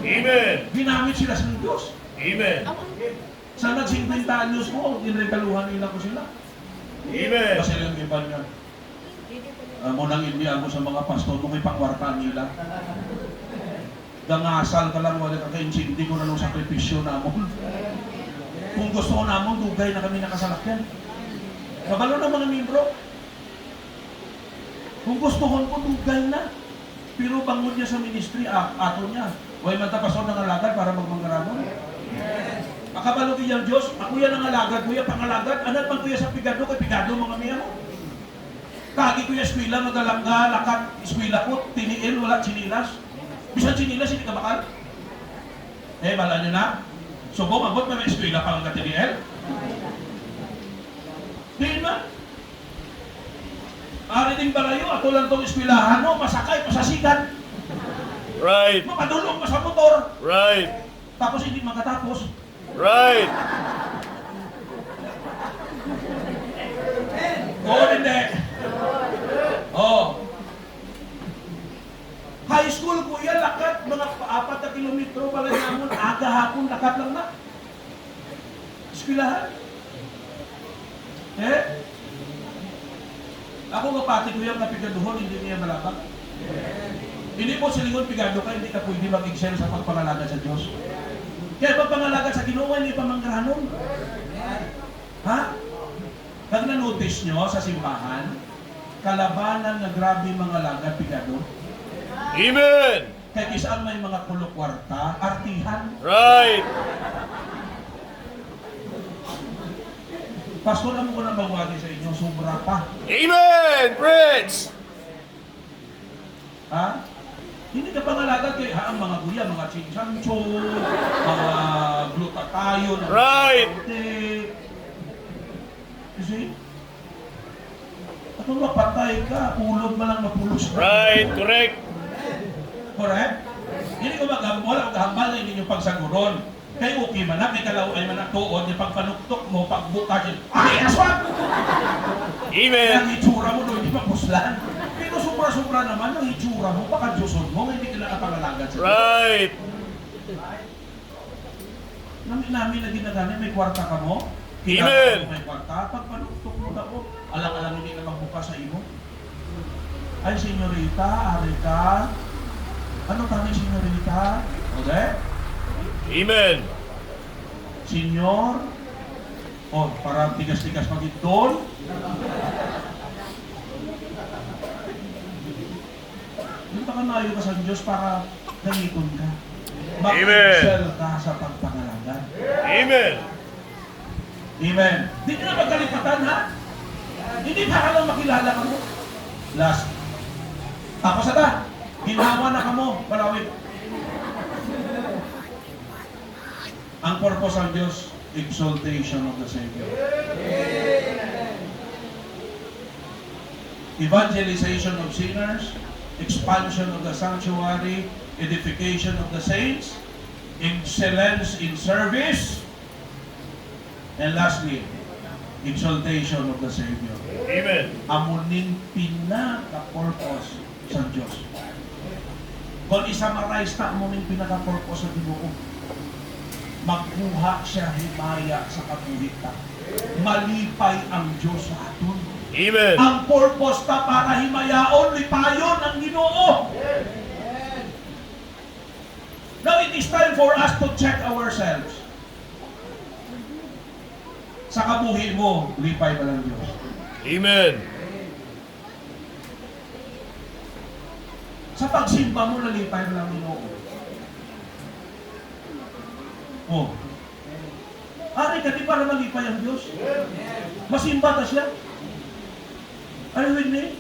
Amen. Ginamit sila sa Diyos. Amen. Sa nag-50 anyos ko, ginregaluhan nila ko sila. Amen. Kasi lang iba niya. Munang hindi ako sa mga pastor mo, may pakwartaan nila. Gangasal ka lang, wala ka hindi ko na nung sakripisyo namon. Kung gusto ko namon, dugay na kami nakasalakyan. Kabalo ng mga membro. Kung gusto ko, dugay na. Pero bangon niya sa ministry, ato niya. Huwag matapasok ng alagad para magmanggaramon. Akabalo kiyang Diyos, ako yan ang alagad, kuya pangalagad, anak man kuya sa pigado, kay pigado mga miya mo. Kagi kuya eskwila, magalangga, lakat, eskwila ko, tiniil, wala chinilas. Bisan chinilas, hindi ka bakal. Bala nyo na. Subong, abot may eskwila pa ang katiniil. Diin man. Ari ding balayo, ato lang itong eskwilahan mo, masakay, pasasigan. Right. Mapadulong pa sa motor. Right. Tapos hindi makatapos. Right. Oo, hindi. Oh. High school, kuya, lakat, mga 4 na kilometro pala namun, aga hapon, lakat lang na. Eskwelahan. Ako kapati ko yung napigaduhon, hindi niya malabang. Hindi mo silingon pigado ka, hindi ka pwede mag-excel sa pagpangalaga sa Diyos. Kaya pagpangalaga sa Ginoo, hindi pa manggranon. Ha? Pag na-notice nyo sa simbahan, kalabanan na grabe mga laga pigado. Amen. Kaya isang may mga kulokwarta, artihan. Right. Pastor, ano ko na magwagi sa inyo, sobra pa. Amen. Prince. Ha? Hindi ka pangalaga kay ang mga guya, mga chinchancho, mga glutathione, Right. You see? At kung mapatay ka, ulog man lang mapulos ka. Right. Correct. Correct? Hindi ko wala akong kahambal na hindi nyo pagsaguron. Kaya okay man na, may kalaw ay man na tuon, yung pagpanuktok mo, pagbuka yun, ay, aswag! Amen. Ang itsura mo doon, hindi pa puslan. Pero sobra-sobra naman, ang itsura mo, baka Diyoson mo, hindi ka nakapangalagan sa Diyos. Right. Namin na ginagani, may kwarta ka mo. Amen. May kwarta, pagpanuktok mo na po, alang-alang hindi ka magbuka sa imo. Ay, senyorita, ari ka. Ano kami, senyorita? Okay? Amen. Senyor, oh, parang tigas-tigas mag-idol. Hindi pa ka nayo ka sa Diyos para gamiton ka. Mag-excel ka sa pagpangalagan. Amen. Amen. Hindi ka na magkalipatan, ha? Hindi pa ka lang makilala ka mo. Last. Tapos ata, ginawa na ka mo, marawin. Ang purpose ng Diyos, exaltation of the Savior. Evangelization of sinners, expansion of the sanctuary, edification of the saints, excellence in service, and lastly, exaltation of the Savior. Amen. Amuning pinaka-purpose sa Diyos. Kung isa-marize na amuning pinaka-purpose sa Ginoo, magkuha siya himaya sa kabuhitan. Malipay ang Diyos sa aton. Amen. Ang purpose na para himayaon, lipayon ang Ginoo. Now it is time for us to check ourselves. Sa kabuhi mo, lipay ba ng Diyos? Amen. Sa pagsimba mo, nalipay ba ng Ginoo? Oh. Ari ka, di para malipay ang Diyos? Masimba ka siya? Are you with me?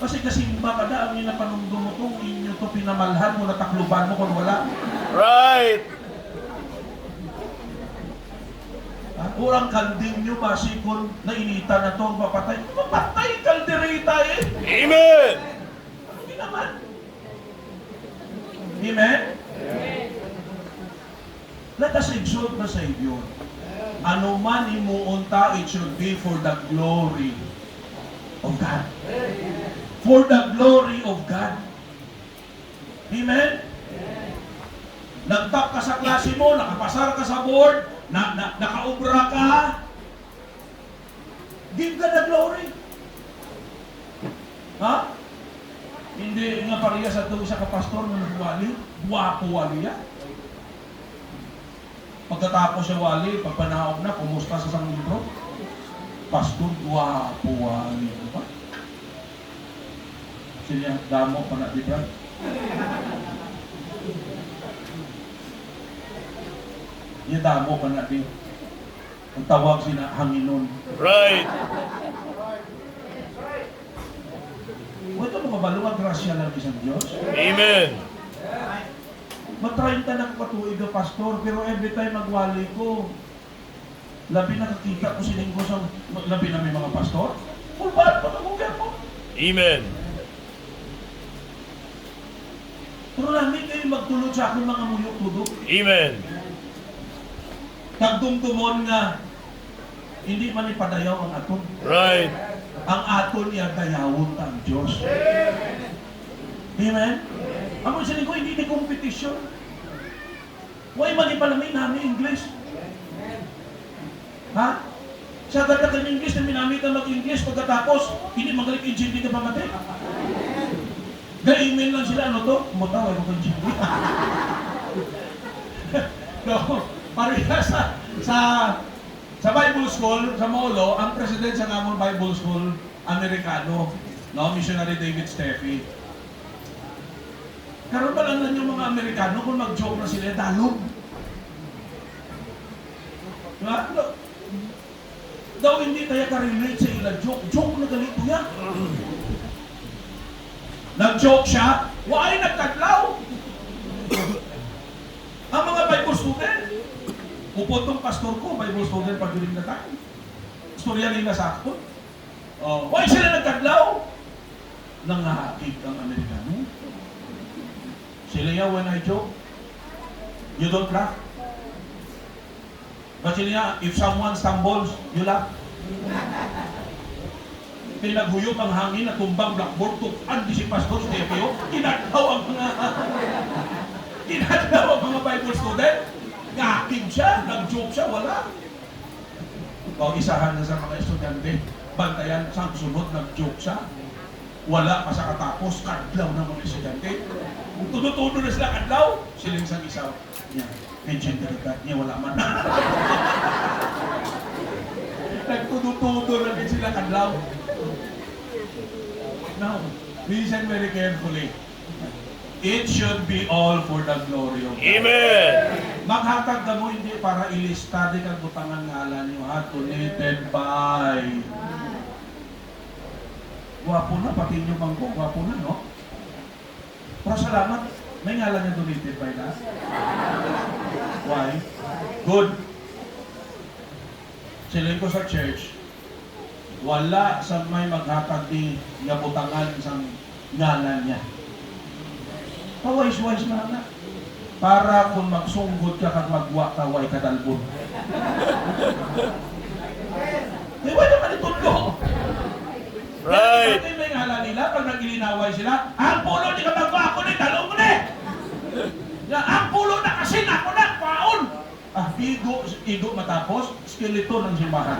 Kasi kasimba ka na, ang inapanungdo mo kung inyo to pinamalhan mo, natakluban mo kung wala. Right. Urang kalding nyo, basi kung nainitan na to ang papatay. Papatay, kalderita eh! Amen. Hindi naman. Amen? Let us exalt the Savior. Ano man imuunta, it should be for the glory of God. For the glory of God. Amen? Nagtap ka sa klase mo, nakapasar ka sa board, nakaubra ka, give God the glory. Ha? Hindi nga pariya sa ito isa ka pastor na nagwali, guwapo wali yan. Pagkatapos siya wali, pagpanaog na, kumusta sa isang libro? Pastor, guwapo wali. Diba? Siya, damo pa na, di ba? Yung damo pa na, di. Ang tawag sina Hanginon. Right. O ito mga balungan, grasya lang isang Diyos. Amen. Matrayin ka ng patuig na pastor, pero every time magwali ko, labi nakakita ko siling ko sa labi na may mga pastor. Full bad pa ang mo. Amen. Pero namin kayo magtulog sa akin mga muyok-tudok. Amen. Tagdumdumon nga, hindi man ipadayaw ang aton. Right. Ang aton niya dayawon ang Diyos. Amen? Amo siling ko, hindi ni kompetisyon. Huwag manipalamay namin English. Ha? Sa ganda ka ng English, na minamit na mag-English, pagkatapos, hindi magaling-injindi ka pamatay. ga-email lang sila, ano to? Kumutawa ko kang GP. No, parehas sa Bible School, sa Molo, ang president sa namon Bible School, Amerikano, no? Missionary David Steffi. Karon ba lang yung mga Amerikano kung mag-joke na sila, dalog. Diba? Daw hindi tayo ka-relate sa ilang joke. Joke na ganito yan. Nag-joke siya, why nagkadlaw? Ang mga Bible student, upot tong pastor ko, Bible student pag-during na tayo. Storya nila sa ako. Why sila nagkadlaw? Nangahakig ang Amerikano. Sila yan, when I joke, you don't laugh. But sila yan, if someone stumbles, you laugh. Pinaghuyop ang hangin na tumbang blackboard, tukan di si Pastor Stefio, kinadlaw ang mga Bible student. Ngakig siya, nag-joke siya, wala. O isahan na sa mga estudyante, bantayan sa sunod, nag-joke siya. Wala pa sa katapos, kadlaw ng mga estudyante. Tudo-tudo na sila kadlaw, siling sa isaw. Niya, pension delegate niya, wala man. Nagtudo-tudo na din sila kadlaw. Now, listen very carefully. It should be all for the glory of God. Amen. Maghatag ka mo hindi para ilista di kang butangan ngalan niyo ha, donated by. Gwapo na, pati niyo bangko, gwapo na, no? Pero salamat, may ngalan niya donated by na. Why? Good. Silin ko sa church, wala sa may maghatag di nga butangan sa ngalan niya. Kawais-wais na na. Para kung magsunggod ka kag magwa ka, way kadalbon. Di ba naman itulog? Right. Kaya may ngalan nila, pag nagilinaway sila, ang pulo di ka magwa ako ni, talong mo ni! Ang pulo na kasi na ako na, paon! Igo matapos, skeleton ng simbahan.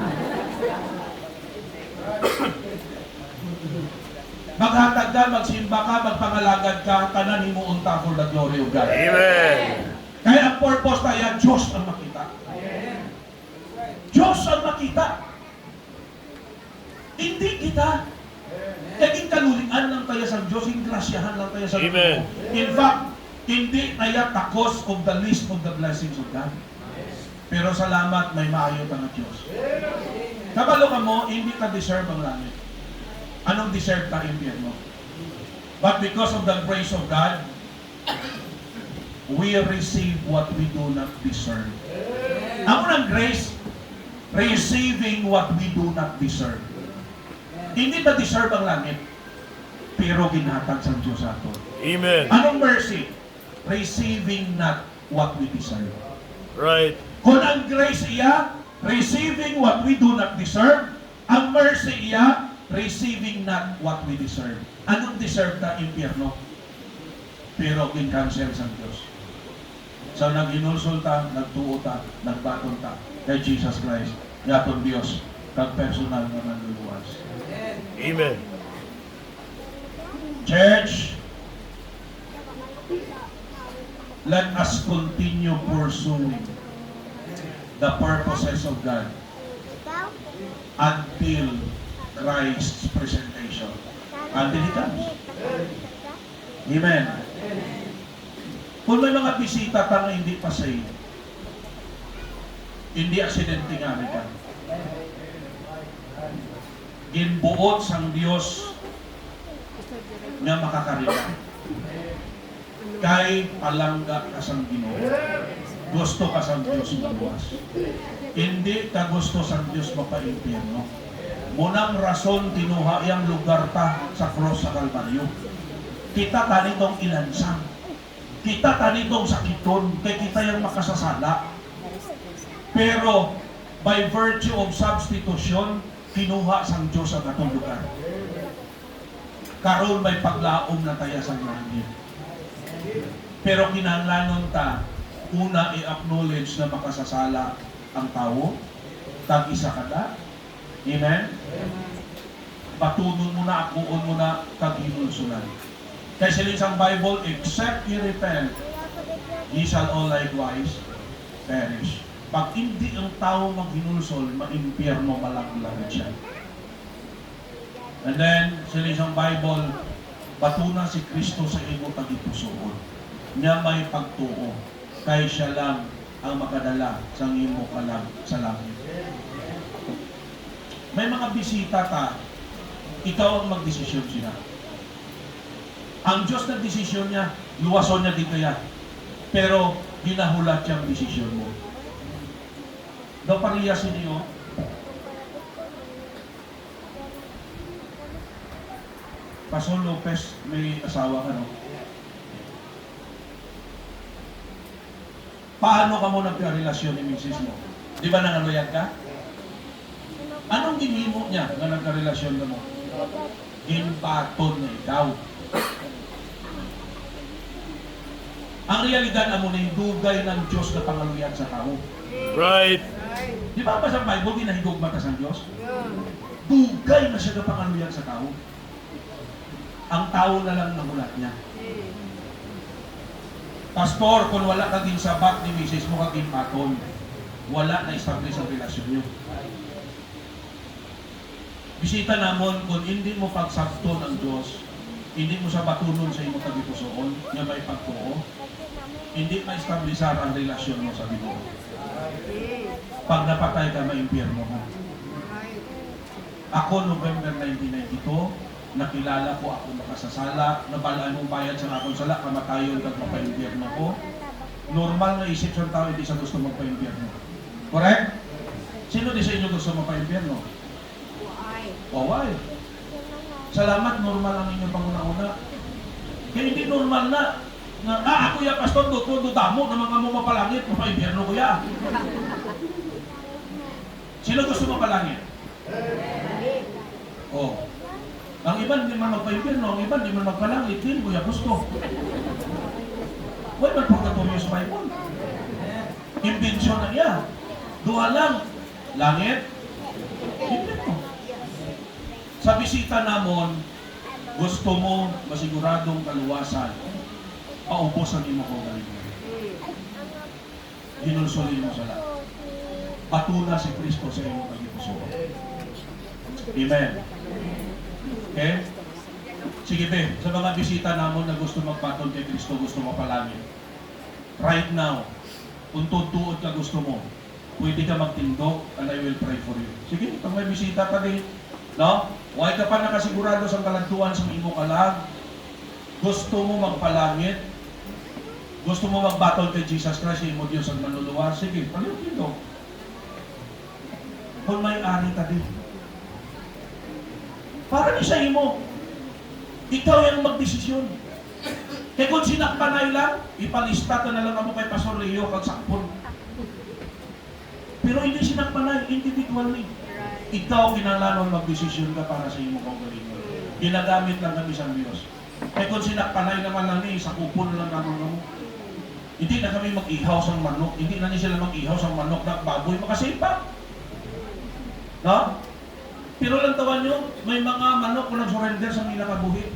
Maghatag ka, magsimba ka, magpangalagad ka, kanan mo unta for the glory of God. Amen. Kaya ang purpose tayo, Diyos ang makita. Diyos ang makita. Hindi kita. Naging kalulian lang tayo sa Diyos, yung grasyahan lang tayo sa Diyos. Amen. In fact, hindi tayo takos of the list of the blessings of God. Pero salamat, may maayo ka ng Diyos. Kabalo ka mo, hindi ka deserve ang langit. Anong deserve ka, impyerno? But because of the grace of God, we receive what we do not deserve. Ang unang grace, receiving what we do not deserve. Hindi ba deserve ang langit? Pero ginhatag sa Diyos ato. Amen. Anong mercy? Receiving not what we deserve. Right. Kung ang grace iya, receiving what we do not deserve, ang mercy iya, receiving not what we deserve. Anong deserve ka, impyerno? Pero kin-cancel sa Diyos. So nag-inulsulta, nagtuota, nagbaton ta kay Jesus Christ, yatong Diyos, kag personal nga manluluwas. Amen. Church, let us continue pursuing the purposes of God until Christ's presentation. Until He comes. Amen. Kung may mga bisita ka na hindi pa saved, hindi aksidente nga ka. Ginbuot sang Diyos nga makakarila. Kay palangga ka sang Ginoo. Gusto ka sang Diyos maluwas. Hindi ka gusto sang Diyos mapaimpyerno. Munang rason tinuha yang lugar ta sa cross sa Kalbaryo. Kita tanitong ilansang. Kita tanitong sakiton. Kaya kita yung makasasala. Pero by virtue of substitution, kinuha sang Diyos ang atong lugar. Karon may paglaom na tayo sa langit. Pero kinahanglanon ta, una i-acknowledge na makasasala ang tao, tag-isa ka na. Amen? Patunon mo na, akuon mo na, tag-hinulsunan. Kaya silisang Bible, except ye repent, ye shall all likewise perish. Pag hindi ang tao maghinulsol, ma-impyerno malaglag siya. And then, silisang Bible, batuna si Kristo sa imo tagipusoon. Niya may pagtuo, kay siya lang ang makadala sa imo kalag sa langit. May mga bisita ta, ikaw ang magdesisyon sila. Ang Diyos na desisyon niya, luwason niya dito yan. Pero, ginahulat siyang desisyon mo. Daw pariyasin niyo, Pastor Lopez, may asawa ka, no? Paano ka mo nagka-relasyon ni Mrs. mo? Di ba nangaluyag ka? Anong ginimo niya na nagka-relasyon ka mo? Ginpaton na ikaw. Ang realidad na mo na yung dugay ng Diyos na pangaluyag sa tao. Right. Di ba ba sa Bible, ginahigog mata sa Diyos? Dugay na siya na pangaluyag sa tao. Ang tao na lang namulat niya. Pastor, kung wala kaging sabat ni Mrs. mo kaging paton, wala na establish ang relasyon niyo. Bisita namon, kung hindi mo pagsabto ng Diyos, hindi mo sa batunon sa imo tagipusoon, niya may pagtuo, hindi ma-establishar ang relasyon mo sa Ginoo. Pag napatay ka, ma-impyerno ka. Ako, November 1992, nakilala ko ako makasasala, nabalaan mong bayad sa akong sala, kamatayon kag mapaimpyerno ko. Normal na isip sa tao, hindi sa gusto magpaimpyerno. Correct? Sino di sa inyo gusto magpaimpyerno? Why? Salamat, normal ang inyong panguna-una. Kaya hindi normal na ako ya pastor, damo na mga mo mapalangit, mapaimpyerno ko ya. Sino gusto mapalangit? Oh. Ang iba hindi man magpa-impyerno, ang iba hindi man magpalangit, din ko ya gusto. Why man purgatorio sa Bible? Imbensyon na iya. Duha lang, langit, impyerno. Sa bisita namon, gusto mo masiguradong kaluwasan, paubos ang imo kaugalingon. Hinulsuli mo sa lahat. Patuna si Kristo sa imo tagipusoon. Amen. Okay? Sige be, sa mga bisita namon na gusto magpatol kay Kristo, gusto mapalangit. Right now, kung tutuod ka gusto mo, pwede ka magtindog and I will pray for you. Sige, pag may bisita ka din, no? Huwag ka pa nakasigurado sa kalantuan sa imo kalag. Gusto mo magpalangit, gusto mo magbatol kay Jesus Christ, imo Diyos ang manluluwa, sige, paliw-tindog. Kung may ari ka din. Para ni sa imo, ikaw yung magdesisyon. Kaya kung sinakpanay lang, ipalista ka na lang ako kay Pastor Leo kag sakpon. Pero hindi sinakpanay, individually. Ikaw kinalanon magdesisyon ka para sa imo kaugalingon. Ginagamit lang kami sa Diyos. Kaya kung sinakpanay naman lang ni, sakupon lang naman mo. Hindi na kami mag-ihaw sa manok, hindi na ni sila mag-ihaw sa manok na baboy, makasipa. No? Pero lang tawan nyo, may mga manok na nag-surrender sa mila kabuhi.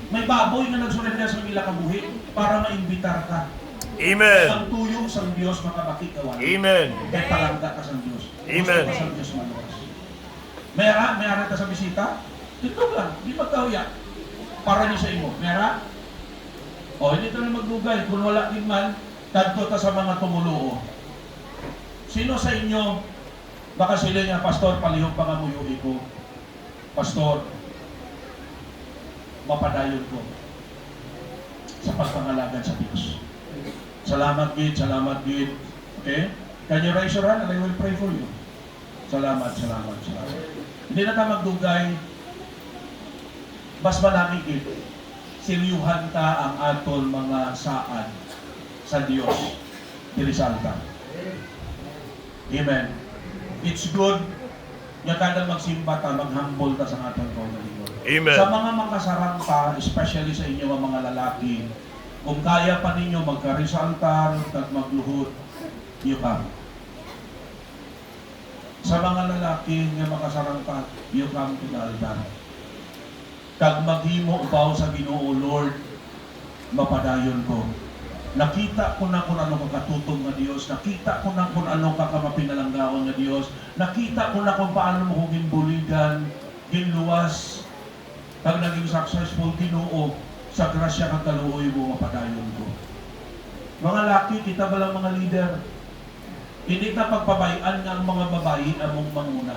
May baboy na nag-surrender sa mila kabuhi para maimbitar ka. Amen. Ang tuyo sa Diyos makabaki kawan. Amen. Kaya palangga ka sa Diyos. Amen. Gusto ka sa Diyos maluwas. May ara ka sa bisita? Dito lang, di magkauya. Para niyo sa imo. Mera? O, hindi ito na magdugay. Kung wala din man, kadto ta sa mga tumuluo. Sino sa inyo, baka sila nga, Pastor, palihog pa nga muyuhi ko. Pastor, mapadayon ko sa pagpangalagan sa Diyos. Salamat, Gid. Salamat, Gid. Okay? Can you raise your hand and I will pray for you? Salamat, salamat, salamat. Hindi na ka magdugay. Mas malaki, Gid. Silyuhan ta ang aton mga saan sa Diyos. Dirisalta. Amen. It's good nga kada magsimba ta, maghambol ta sa aton kaugalingon. Amen. Sa mga makasarang pa, especially sa inyo mga lalaki, kung kaya pa ninyo magkari sa altar at magluhod, you come. Sa mga lalaki nga makasarang pa, you come to the altar. Kag maghimo upaw sa Ginoo, Lord, mapadayon ko. Nakita ko na kung ano kakatutong nga Dios, nakita ko na kung ano kakamapinalanggawan nga Dios, nakita ko na kung paano mo kong ginbuligan, ginluwas, kag naging successful Ginoo sa grasya kag kaluoy mo mapadayon ko. Mga laki, kita ba lang mga leader? Hindi na pagpabayaan nga ang mga babae among manguna.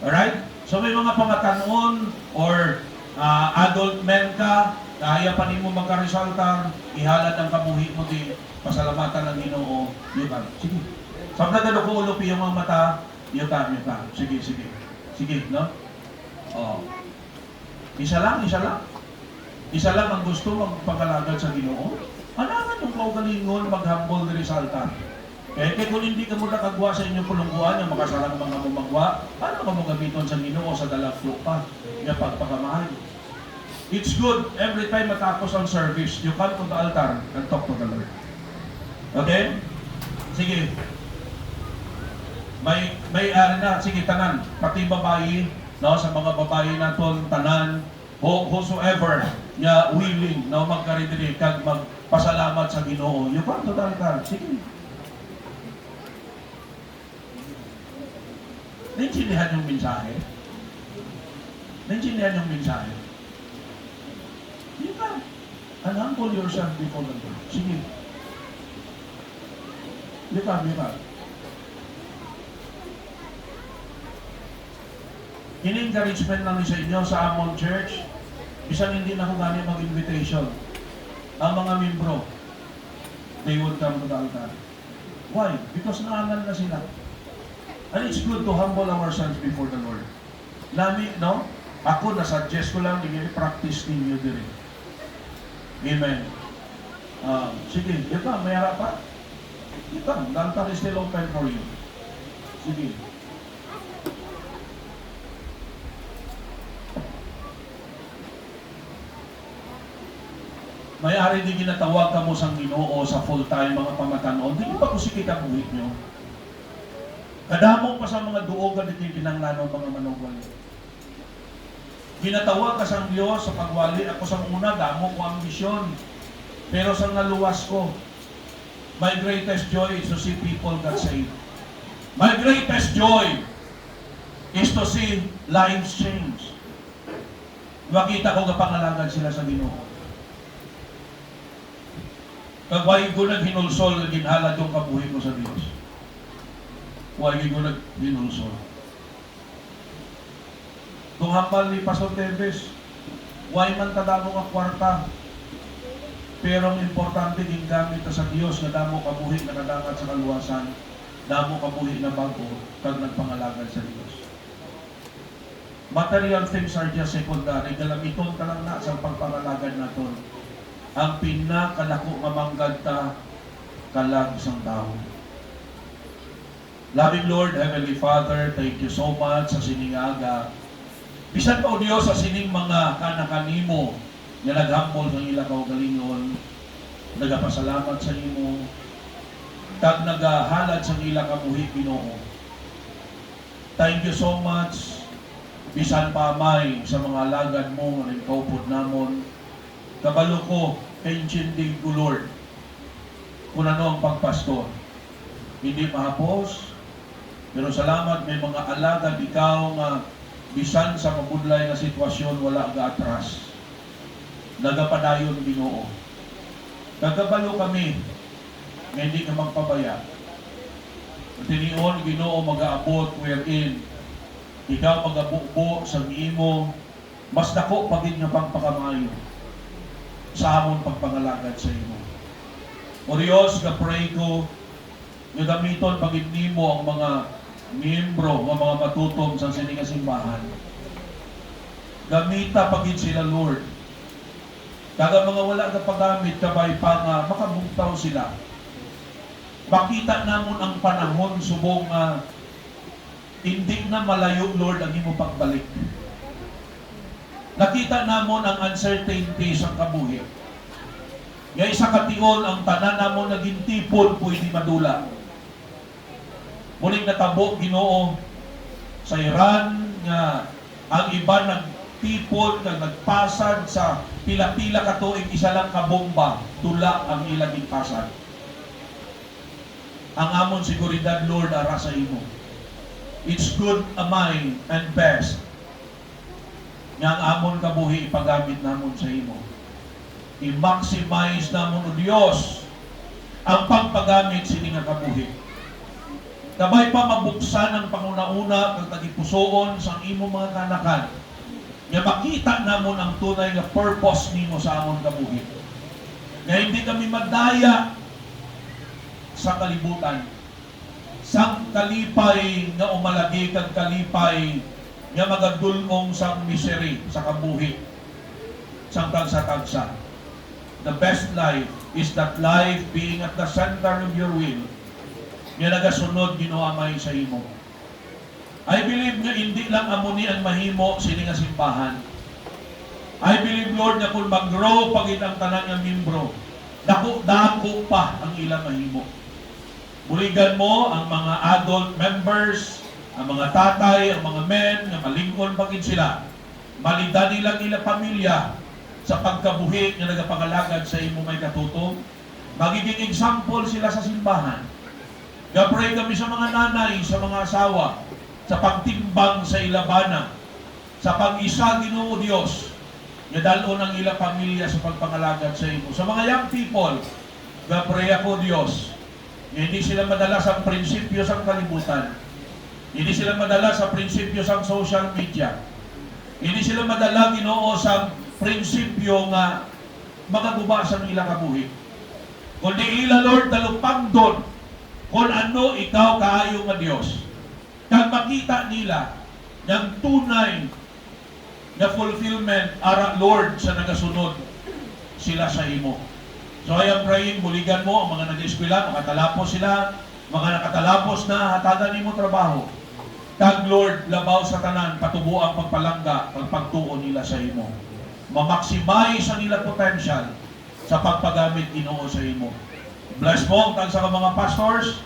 Alright? So may mga pangatanon or adult men ka, kaya pa nimo magka-resulta, ihalad ang kabuhi mo di pasalamatan ng Ginoo. Yukan. Sige. Sabda gano ko ulupi yung mga mata, yukan. Sige. Sige, no? Oh. Isa lang. Isa lang ang gusto magpagalagad sa Ginoo. Anangan yung kaugalingon mag-humble the resulta. Kaya kung hindi ka mo nakagwa sa inyong pulungguan, yung makasalang mga mumagwa, paano ka mo gamiton sa Ginoo sa dalaglo pa, yung pagpakamahal? It's good, every time matapos ang service, you come to the altar and talk to the Lord. Okay? Sige. May sige, tanan, pati babae, no, sa mga babae naton tanan, whosoever nga willing na magkaridiri kag magpasalamat sa Ginoo, you come to the altar. Sige. Naintindihan yung mensahe? Naintindihan yung mensahe? You can. And humble yourself before the Lord. Sige. You can. In-encouragement namin sa inyo sa Amon Church, isang hindi na ko gani mag-invitation. Ang mga membro, they would come to the altar. Why? Because naanan na sila. And it's good to humble ourselves before the Lord. Lami, no? Ako, nasuggest ko lang, i-practice ninyo din. Amen. Sige, yun may harap pa. Ito, the altar is still open for you. Sige. May-ari di ginatawag ka mo sa Ginoo sa full-time mga pamatanon, di pa ko si kita buhit nyo. Kadamong pa sa mga duog at itinanglanaw mga manugwal. Ginatawag ka sa Diyos sa pagwali. Ako sa una, damo ko ambisyon. Pero sa naluwas ko, my greatest joy is to see people get saved. My greatest joy is to see lives change. Makita ko kapangalagan sila sa Ginoo. Kagway ko naghinulsol, ginhalad yung kabuhi ko sa Diyos. Huwag ko naghinulsol. Kung hambal ni Pastor Tevez, huwag man tadamo nga kwarta. Pero ang importante, gingamit sa Diyos na damo kabuhi na nadangat sa kaluwasan, damo kabuhi na bago, kag nagpangalagan sa Diyos. Material things are just secondary. Galamiton ka lang na sa pagpangalagan naton. Ang pinakalako nga manggad ta kalag isang tao. Loving Lord, Heavenly Father, thank you so much sa siningaga. Bisan pa o Diyos sa sining mga kanakanimo nga naghambol ng ilang kaugalingon, nagapasalamat sa imo, kag nagahalad sa ilang kabuhi Ginoo. Thank you so much, bisan pa may sa mga alagad mo nga nagkaupod namon. Kabalo ko, kaintindig ko Lord, kung ano ang pagpastor. Hindi mahapos, pero salamat may mga alagad ikaw nga bisan sa mabudlay na sitwasyon wala aga atras. Nagapadayon Ginoo. Nagabalo kami nga hindi ka magpabaya. Tinion Ginoo mag-aabot wherein ikaw mag-abubo sa imo mas dako pagin nga pagpakamayo sa amon pagpangalagad sa imo. O Diyos, ka-pray ko nga gamiton pagin nimo ang mga miyembro, ang mga matutom sa siningasimbahan. Gamita pagin sila, Lord. Kaga mga wala na paggamit, kabay pa nga, makabugtaw sila. Makita namon ang panahon, subong hindi na malayo, Lord, ang imo pagbalik. Nakita namon ang uncertainty sa kabuhi. Ngay sa kation, ang tanan namon naging tipon, pwede madula. Muling natabo Ginoo sa Iran nga ang iba nagtipon, kag nagpasad sa pila-pila ka tuig isa lang ka bomba, tula ang ilang pasad. Ang amon seguridad, Lord, ara sa imo. It's good amay and best nga ang amon kabuhi ipagamit namon sa imo. I-maximize namon o Dios ang pagpagamit sini nga kabuhi. Kabay pa mabuksan ang panguna-una kag tagipusoon sa imo mga kanakan. Nga makita namon ang tunay nga purpose nimo sa amon kabuhi. Nga hindi kami madaya sa kalibutan. Sang kalipay nga umalagi kag kalipay nga magadulong sang misery sa kabuhi. Sang tagsa-tagsa. The best life is that life being at the center of your will. Nga nagasunod Ginoo Amay sa imo. I believe nga hindi lang amuni ang mahimo sini nga simbahan. I believe, Lord, na kung mag-grow pagit ang tanan nga membro, dako pa ang ilang mahimo. Buligan mo ang mga adult members, ang mga tatay, ang mga men, nga malingkon pagit sila. Malida nilang ilang pamilya sa pagkabuhi nga nagapangalagad sa imo may katutong. Magiging example sila sa simbahan. Gapray kami sa mga nanay, sa mga asawa, sa pagtimbang sa ilabana, sa pag-isa Ginoo Dios, nga dalon ang ilang pamilya sa pagpangalagad sa imo. Sa mga young people, gapray ako Dios, nga hindi sila madala sa prinsipyo sa kalibutan. Hindi sila madala sa prinsipyo sa social media. Hindi sila madala Ginoo sa prinsipyo nga magaguba sa ilang kabuhi. Kundi ila Lord dalupang doon kung ano ikaw kaayo nga Dios. Kag makita nila ng tunay na fulfillment ara Lord sa nagasunod sila sa imo. So I am praying, buligan mo ang mga nag-eskwela, makatalapos sila, mga nakatalapos na hatagan nimo trabaho. Kag Lord, labaw sa tanan, patubo ang pagpalangga, pagpagtuon nila sa imo. Ma-maximize ang nila potential sa pagpagamit Ginoo sa imo. Bless mo ang tagsa ka mga pastors,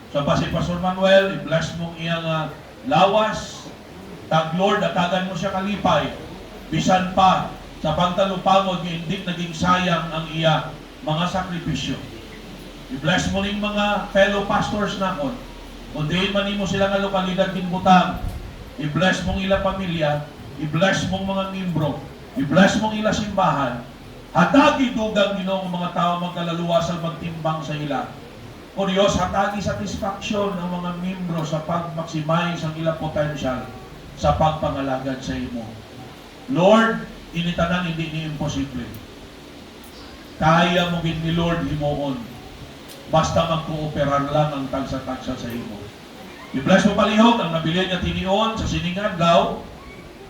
sa si Pastor Manuel, i-bless mo iyang lawas. Tag Lord, atagan mo siya kalipay. Bisan pa sa pagtalupangod, hindi naging sayang ang iya mga sakripisyo. I-bless mo ning mga fellow pastors nakon. Kundi man mo sila nga lokalidad kinbutang. I-bless mong ila pamilya, i-bless mong mga membro, i-bless mong ila simbahan. Hatagi dugang Ginoo ang mga tao magkalaluwasan magtimbang sa ila. O Diyos, hatagi satisfaction ng mga membro sa pag-maximize ang ilang potential sa pagpangalagad sa imo. Lord, initanan hindi ni imposible. Kaya mo gid ni Lord himoon. Basta magkooperar lang ang tagsa-tagsa sa imo. I-bless mo palihog ang nabili niya tinion sa siningadlaw.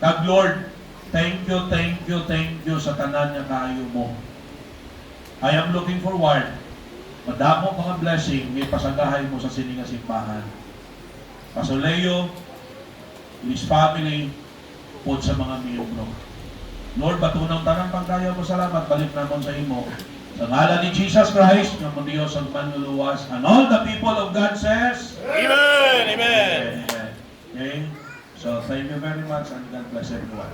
Kag Lord, thank you sa tanan niya kaayo mo. I am looking forward. Madamo mga blessing, may pasagahay mo sa sininga simbahan. Pastor Leo, his family, po sa mga miyembro. Lord, batunang tanang pagkaya mo salamat, balik naman sa imo. Sa ngalan ni Jesus Christ, ng Diyos ang manluluwas. And all the people of God says, Amen. Amen. Okay. So, thank you very much and God bless everyone.